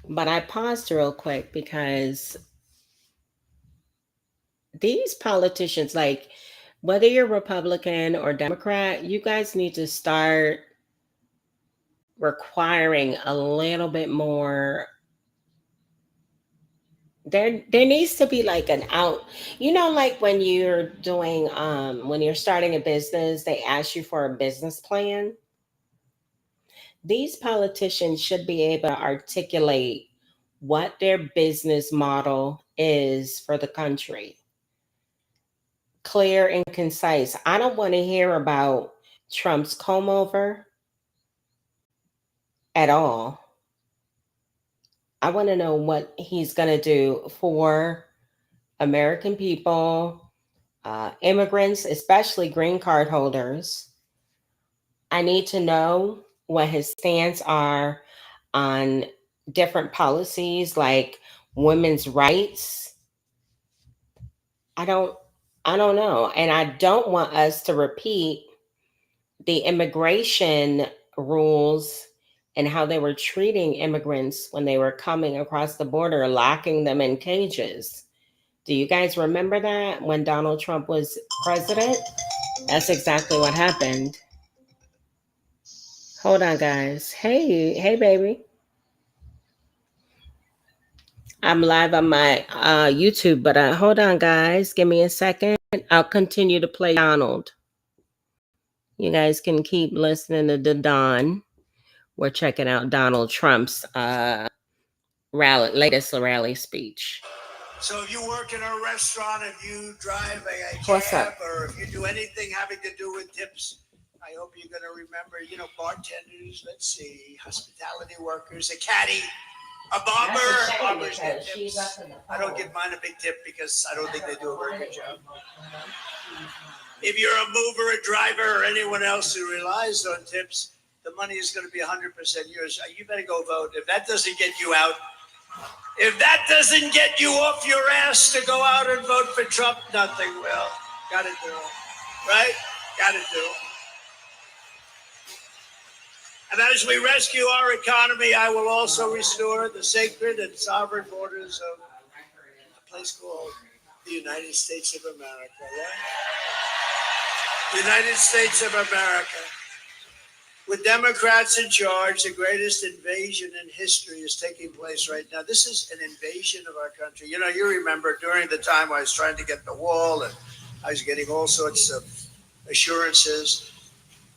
But I paused real quick because these politicians, like, whether you're Republican or Democrat, you guys need to start requiring a little bit more. There needs to be like an out, you know, like when you're doing when you're starting a business, they ask you for a business plan. These politicians should be able to articulate what their business model is for the country. Clear and concise. I don't want to hear about Trump's comb over at all. I want to know what he's going to do for American people, immigrants, especially green card holders. I need to know what his stance are on different policies like women's rights. I don't know. And I don't want us to repeat the immigration rules and how they were treating immigrants when they were coming across the border, locking them in cages. Do you guys remember that when Donald Trump was president? That's exactly what happened. Hold on, guys. Hey, baby. I'm live on my YouTube, but hold on, guys. Give me a second. I'll continue to play Donald. You guys can keep listening to the Don. We're checking out Donald Trump's latest rally speech. So if you work in a restaurant, if you drive a What's cab, up? or if you do anything having to do with tips, I hope you're going to remember, bartenders, let's see, hospitality workers, a caddy, a barber. Barbers get tips. I don't give mine a big tip because I don't think they do a very good job. If you're a mover, a driver, or anyone else who relies on tips, the money is going to be 100% yours. You better go vote. If that doesn't get you out, if that doesn't get you off your ass to go out and vote for Trump, nothing will. Got to do it. Right? Got to do it. And as we rescue our economy, I will also restore the sacred and sovereign borders of a place called the United States of America. Right? The United States of America. With Democrats in charge, the greatest invasion in history is taking place right now. This is an invasion of our country. You remember during the time I was trying to get the wall, and I was getting all sorts of assurances,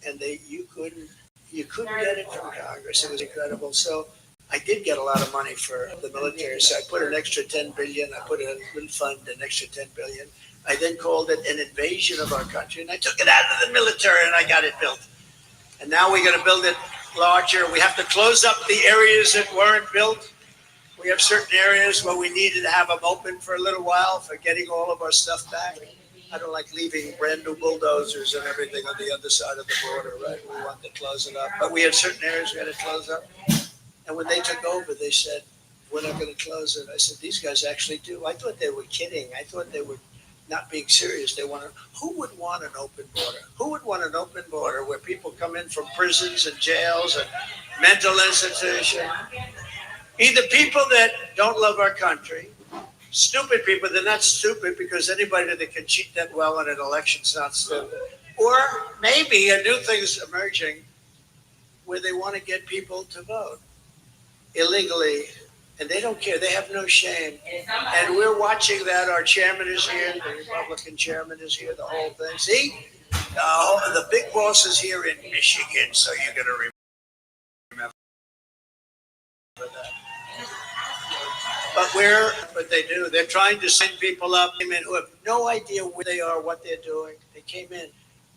and you couldn't get it from Congress. It was incredible. So I did get a lot of money for the military. So I put an extra $10 billion. I put a little fund, an extra $10 billion. I then called it an invasion of our country, and I took it out of the military, and I got it built. And now we're going to build it larger. We have to close up the areas that weren't built. We have certain areas where we needed to have them open for a little while for getting all of our stuff back. I don't like leaving brand new bulldozers and everything on the other side of the border, right? We want to close it up. But we had certain areas we had to close up. And when they took over, they said, we're not going to close it. I said, these guys actually do. I thought they were kidding. I thought they were not being serious. Who would want an open border? Who would want an open border where people come in from prisons and jails and mental institutions? Either people that don't love our country, stupid people, they're not stupid because anybody that can cheat that well in an election's not stupid. Or maybe a new thing's emerging where they want to get people to vote illegally. And they don't care. They have no shame. And we're watching that. Our chairman is here. The Republican chairman is here. The whole thing. See? The big boss is here in Michigan, so you're going to remember that. But they do. They're trying to send people up who have no idea where they are, what they're doing. They came in.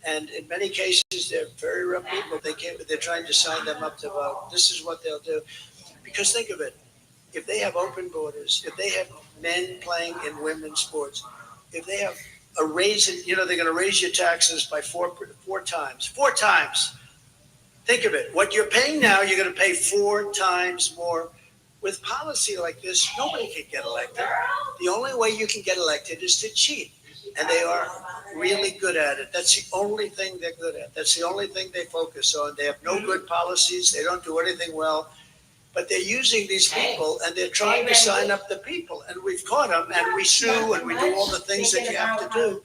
And in many cases, they're very rough people. They're trying to sign them up to vote. This is what they'll do. Because think of it. If they have open borders, if they have men playing in women's sports, if they have a raise, they're going to raise your taxes by four times. 4 times. Think of it. What you're paying now, you're going to pay 4 times more. With policy like this, nobody can get elected. The only way you can get elected is to cheat. And they are really good at it. That's the only thing they're good at. That's the only thing they focus on. They have no good policies. They don't do anything well. But they're using these people, and they're trying to sign up the people. And we've caught them, and we sue, and we do all the things that you have to do.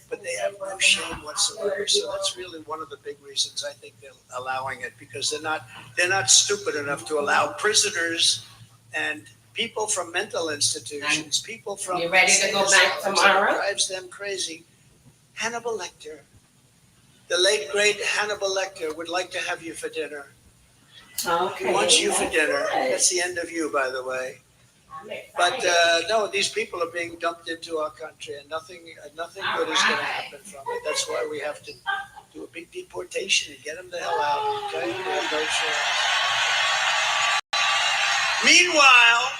But they have no shame whatsoever. So that's really one of the big reasons I think they're allowing it, because they're not stupid enough to allow prisoners and people from mental institutions, people from... You ready to go back tomorrow? It drives them crazy. Hannibal Lecter, the late, great Hannibal Lecter, would like to have you for dinner. Okay. He wants you for dinner. That's the end of you, by the way. But no, these people are being dumped into our country, and nothing good is going to happen from it. That's why we have to do a big deportation and get them the hell out. Okay? We have no chance. Meanwhile,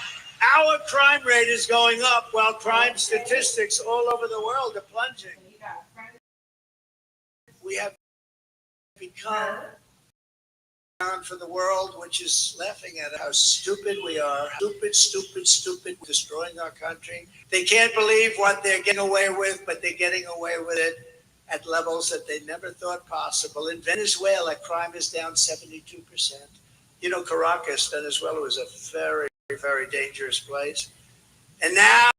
our crime rate is going up, while crime statistics all over the world are plunging. We have become for the world, which is laughing at how stupid we are. Stupid, destroying our country. They can't believe what they're getting away with, but they're getting away with it at levels that they never thought possible. In Venezuela, crime is down 72%. You know, Caracas, Venezuela was a very, very dangerous place. And now,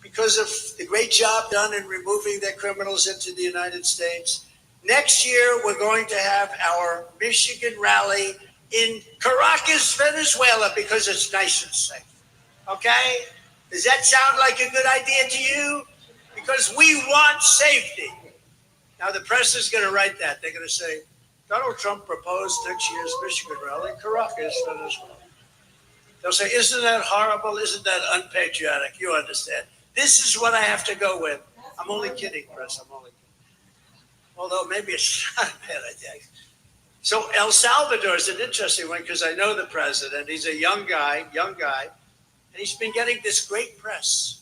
because of the great job done in removing their criminals into the United States, next year we're going to have our Michigan rally in Caracas, Venezuela, because it's nice and safe. Okay? Does that sound like a good idea to you? Because we want safety. Now, the press is going to write that. They're going to say, Donald Trump proposed next year's Michigan rally in Caracas, Venezuela. They'll say, isn't that horrible? Isn't that unpatriotic? You understand. This is what I have to go with. I'm only kidding, press. I'm only kidding. Although maybe it's not a bad idea. So El Salvador is an interesting one because I know the president. He's a young guy, and he's been getting this great press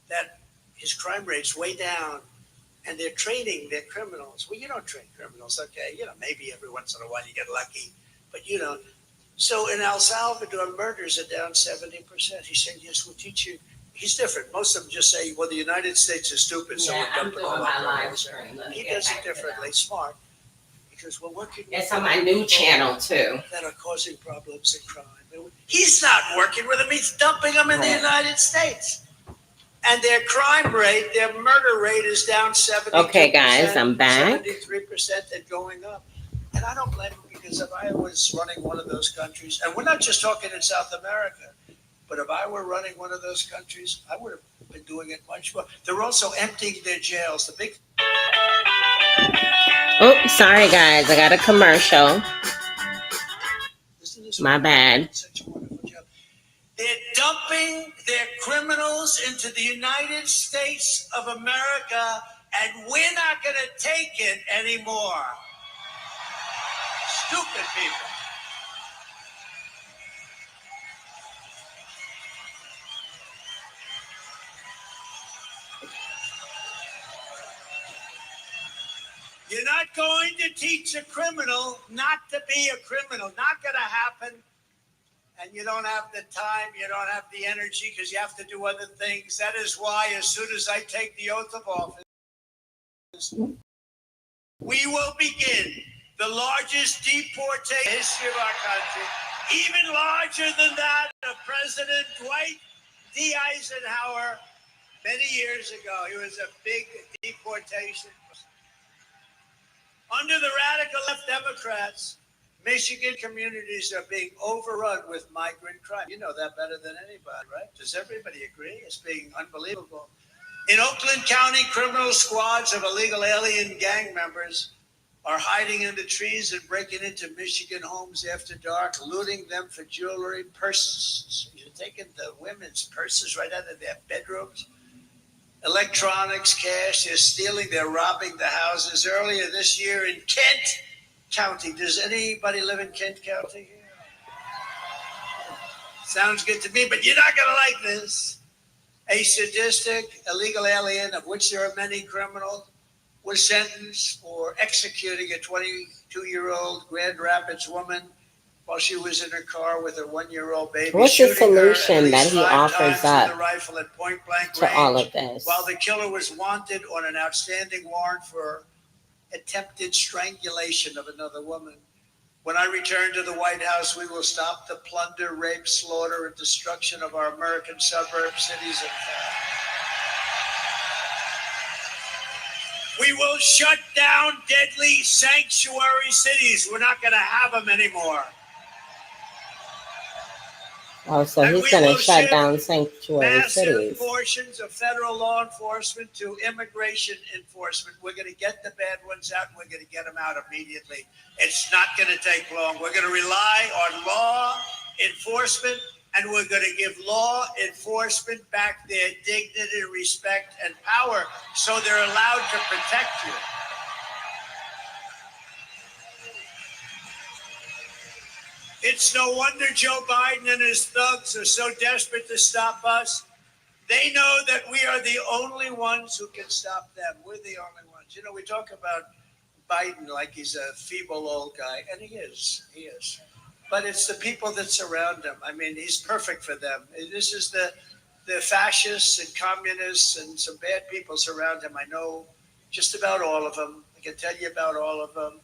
that his crime rate's way down, and they're training their criminals. Well, you don't train criminals, okay? You know, maybe every once in a while you get lucky, but you don't. So in El Salvador, murders are down 70%. He said, yes, we'll teach you. He's different. Most of them just say, well, the United States is stupid, so we're dumping all our criminals. He does it differently, smart. Because we're working with It's on my new channel too. that are causing problems and crime. He's not working with them. He's dumping them in the United States. And their crime rate, their murder rate is down 72%. Okay, guys, I'm back. 73% and going up. And I don't blame them because if I was running one of those countries, and we're not just talking in South America, but if I were running one of those countries, I would have been doing it much more. They're also emptying their jails. The big. Oh, sorry, guys. I got a commercial. My bad. Such a wonderful job. They're dumping their criminals into the United States of America, and we're not going to take it anymore. Stupid people. You're not going to teach a criminal not to be a criminal. Not going to happen. And you don't have the time, you don't have the energy because you have to do other things. That is why as soon as I take the oath of office, we will begin the largest deportation in the history of our country, even larger than that of President Dwight D. Eisenhower many years ago. He was a big deportation. Under the radical left Democrats, Michigan communities are being overrun with migrant crime. You know that better than anybody, right? Does everybody agree? It's being unbelievable. In Oakland County, criminal squads of illegal alien gang members are hiding in the trees and breaking into Michigan homes after dark, looting them for jewelry, purses. You're taking the women's purses right out of their bedrooms. Electronics, cash, they're stealing, they're robbing the houses. Earlier this year in Kent County, does anybody live in Kent County? Sounds good to me, but you're not going to like this. A sadistic illegal alien, of which there are many criminals, was sentenced for executing a 22-year-old Grand Rapids woman while she was in her car with her 1-year-old baby. What's the shooting her solution at that least he 5 offers times with up a rifle at point blank to range, all of this? while the killer was wanted on an outstanding warrant for attempted strangulation of another woman. When I return to the White House, we will stop the plunder, rape, slaughter, and destruction of our American suburbs, cities, and towns. We will shut down deadly sanctuary cities. We're not going to have them anymore. Oh, so And he's we going to will shut shift down sanctuary massive cities. portions of federal law enforcement to immigration enforcement. We're going to get the bad ones out. We're going to get them out immediately. It's not going to take long. We're going to rely on law enforcement, and we're going to give law enforcement back their dignity, respect, and power so they're allowed to protect you. It's no wonder Joe Biden and his thugs are so desperate to stop us. They know that we are the only ones who can stop them. We're the only ones. You know, we talk about Biden like he's a feeble old guy, and he is. But it's the people that surround him. I mean, he's perfect for them. This is the fascists and communists and some bad people surround him. I know just about all of them. I can tell you about all of them.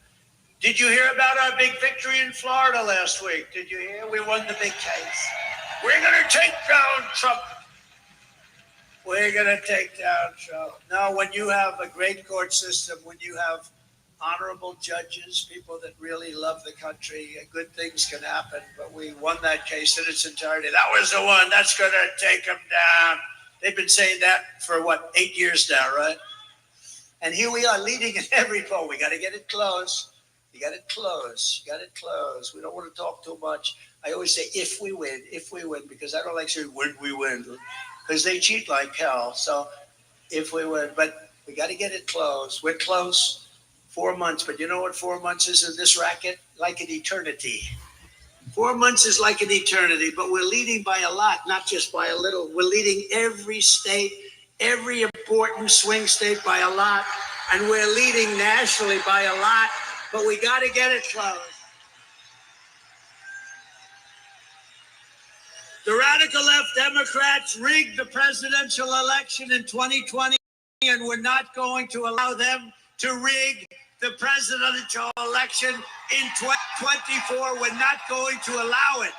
Did you hear about our big victory in Florida last week? Did you hear? We won the big case. We're going to take down Trump. We're going to take down Trump. No, when you have a great court system, when you have honorable judges, people that really love the country, good things can happen. But we won that case in its entirety. That was the one. That's going to take them down. They've been saying that for, 8 years now, right? And here we are leading in every poll. We got to get it close. You got it close. You got it close. We don't want to talk too much. I always say, if we win, because I don't like saying when we win, because they cheat like hell. So if we win, but we got to get it close. We're close. 4 months, but you know what 4 months is in this racket? Like an eternity. 4 months is like an eternity, but we're leading by a lot, not just by a little. We're leading every state, every important swing state by a lot, and we're leading nationally by a lot, but we got to get it close. The radical left Democrats rigged the presidential election in 2020, and we're not going to allow them to rig the presidential election in 2024. We're not going to allow it.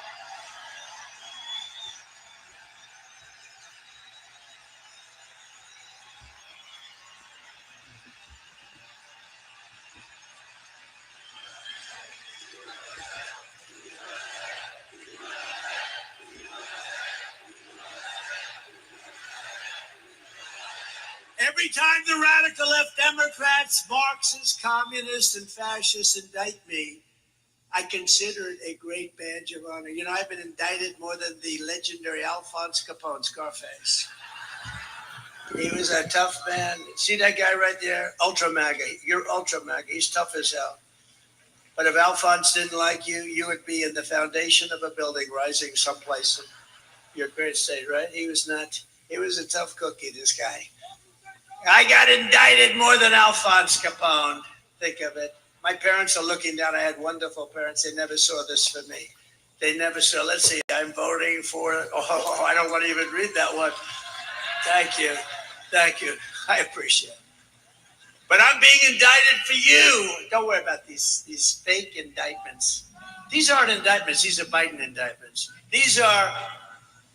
Every time the radical left Democrats, Marxists, communists, and fascists indict me, I consider it a great badge of honor. You know, I've been indicted more than the legendary Alphonse Capone, Scarface. He was a tough man. See that guy right there? Ultra MAGA. You're Ultra MAGA. He's tough as hell. But if Alphonse didn't like you, you would be in the foundation of a building rising someplace in your great state, right? He was not. He was a tough cookie, this guy. I got indicted more than Alphonse Capone. Think of it. My parents are looking down. I had wonderful parents. They never saw this for me. They never saw. Let's see. I'm voting for. Oh, I don't want to even read that one. Thank you. Thank you. I appreciate it. But I'm being indicted for you. Don't worry about these fake indictments. These aren't indictments. These are Biden indictments. These are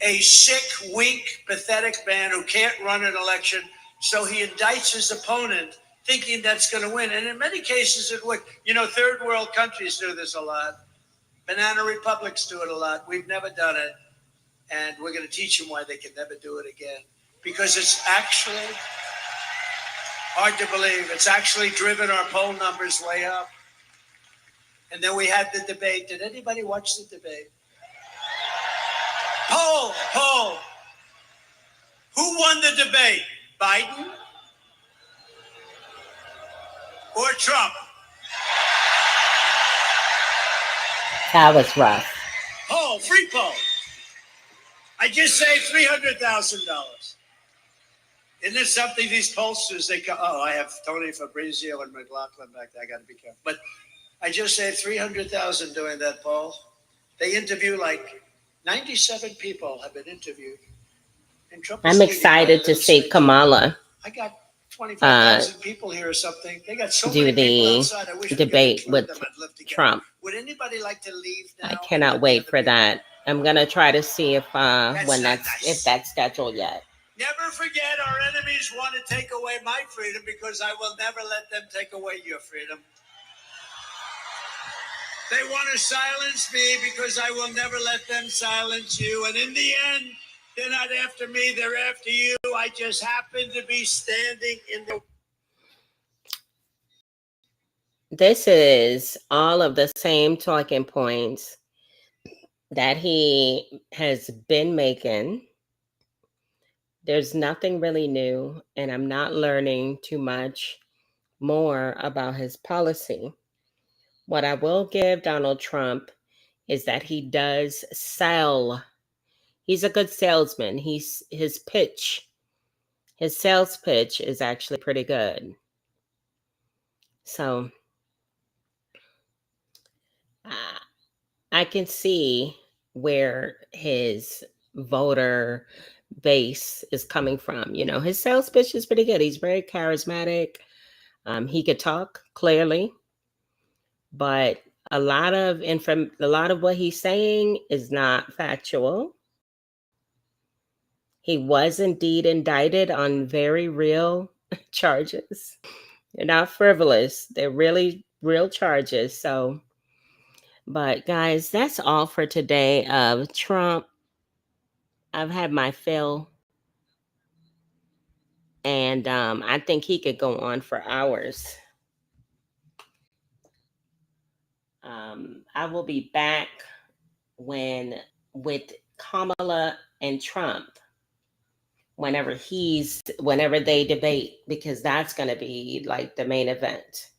a sick, weak, pathetic man who can't run an election. So he indicts his opponent thinking that's going to win. And in many cases it would. You know, third world countries do this a lot. Banana republics do it a lot. We've never done it. And we're going to teach them why they can never do it again. Because it's actually hard to believe. It's actually driven our poll numbers way up. And then we had the debate. Did anybody watch the debate? Poll. Who won the debate? Biden or Trump? That was rough. Free poll. I just saved $300,000. Isn't it something these pollsters, they go, I have Tony Fabrizio and McLaughlin back there. I got to be careful. But I just saved $300,000 doing that poll. They interview 97 people have been interviewed. I'm excited to see Kamala I got 25,000 people here or something. They got so do many people the outside. I wish we debate could with them and live together. Trump. Would anybody like to leave now? I cannot wait for that. I'm gonna try to see if if that's scheduled yet. Never forget, our enemies want to take away my freedom because I will never let them take away your freedom. They want to silence me because I will never let them silence you. And in the end, they're not after me, they're after you. I just happen to be standing in the... This is all of the same talking points that he has been making. There's nothing really new, and I'm not learning too much more about his policy. What I will give Donald Trump is that he does sell. He's a good salesman. His sales pitch is actually pretty good. So I can see where his voter base is coming from. You know, his sales pitch is pretty good. He's very charismatic. He could talk clearly, but a lot of what he's saying is not factual. He was indeed indicted on very real charges. They're not frivolous. They're really real charges. So, but guys, that's all for today of Trump. I've had my fill. And I think he could go on for hours. I will be back with Kamala and Trump whenever they debate, because that's going to be like the main event.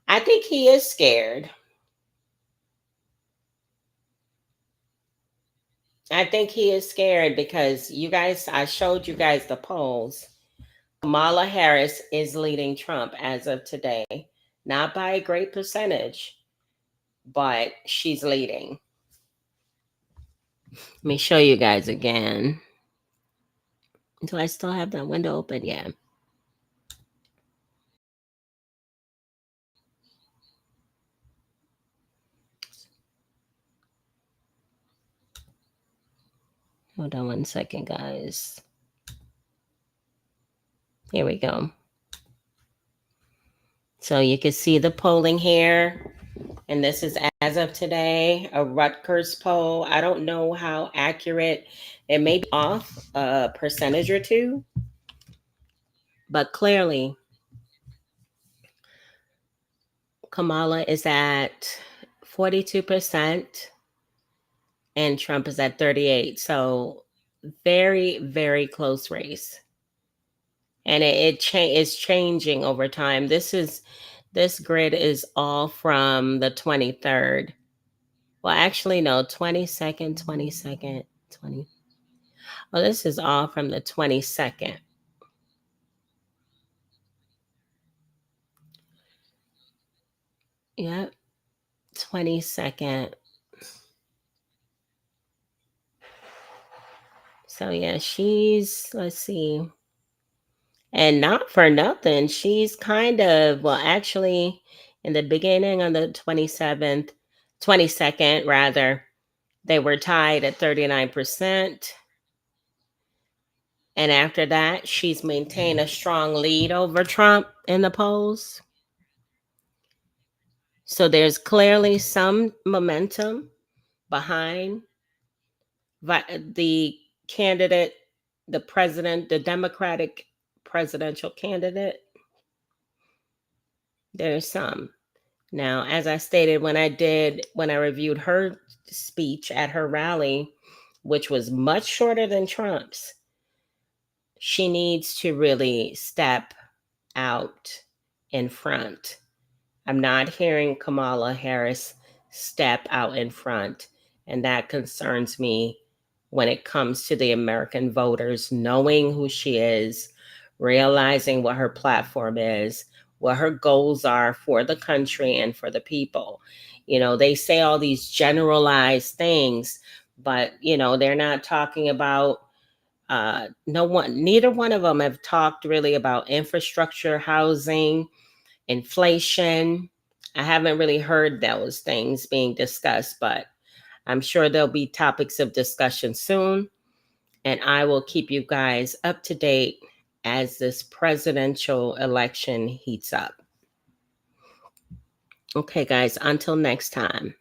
I think he is scared. I think he is scared because I showed you guys the polls. Kamala Harris is leading Trump as of today, not by a great percentage, but she's leading. Let me show you guys again. Do I still have that window open? Yeah. Hold on one second, guys. Here we go. So you can see the polling here. And this is as of today, a Rutgers poll. I don't know how accurate. It may be off a percentage or two. But clearly, Kamala is at 42% and Trump is at 38%. So very, very close race. And it's changing over time. This grid is all from the 23rd. Well, actually, no, 22nd, 20. Oh, this is all from the 22nd. Yep, 22nd. So yeah, let's see. And not for nothing, she's kind of, well, actually, in the beginning on the 22nd, rather, they were tied at 39%. And after that, she's maintained a strong lead over Trump in the polls. So there's clearly some momentum behind the candidate, the Democratic presidential candidate. There's some. Now, as I stated when I reviewed her speech at her rally, which was much shorter than Trump's, she needs to really step out in front. I'm not hearing Kamala Harris step out in front, and that concerns me when it comes to the American voters knowing who she is, realizing what her platform is, what her goals are for the country and for the people. They say all these generalized things, but they're not talking about neither one of them have talked really about infrastructure, housing, inflation. I haven't really heard those things being discussed, but I'm sure there'll be topics of discussion soon. And I will keep you guys up to date as this presidential election heats up. Okay, guys, until next time.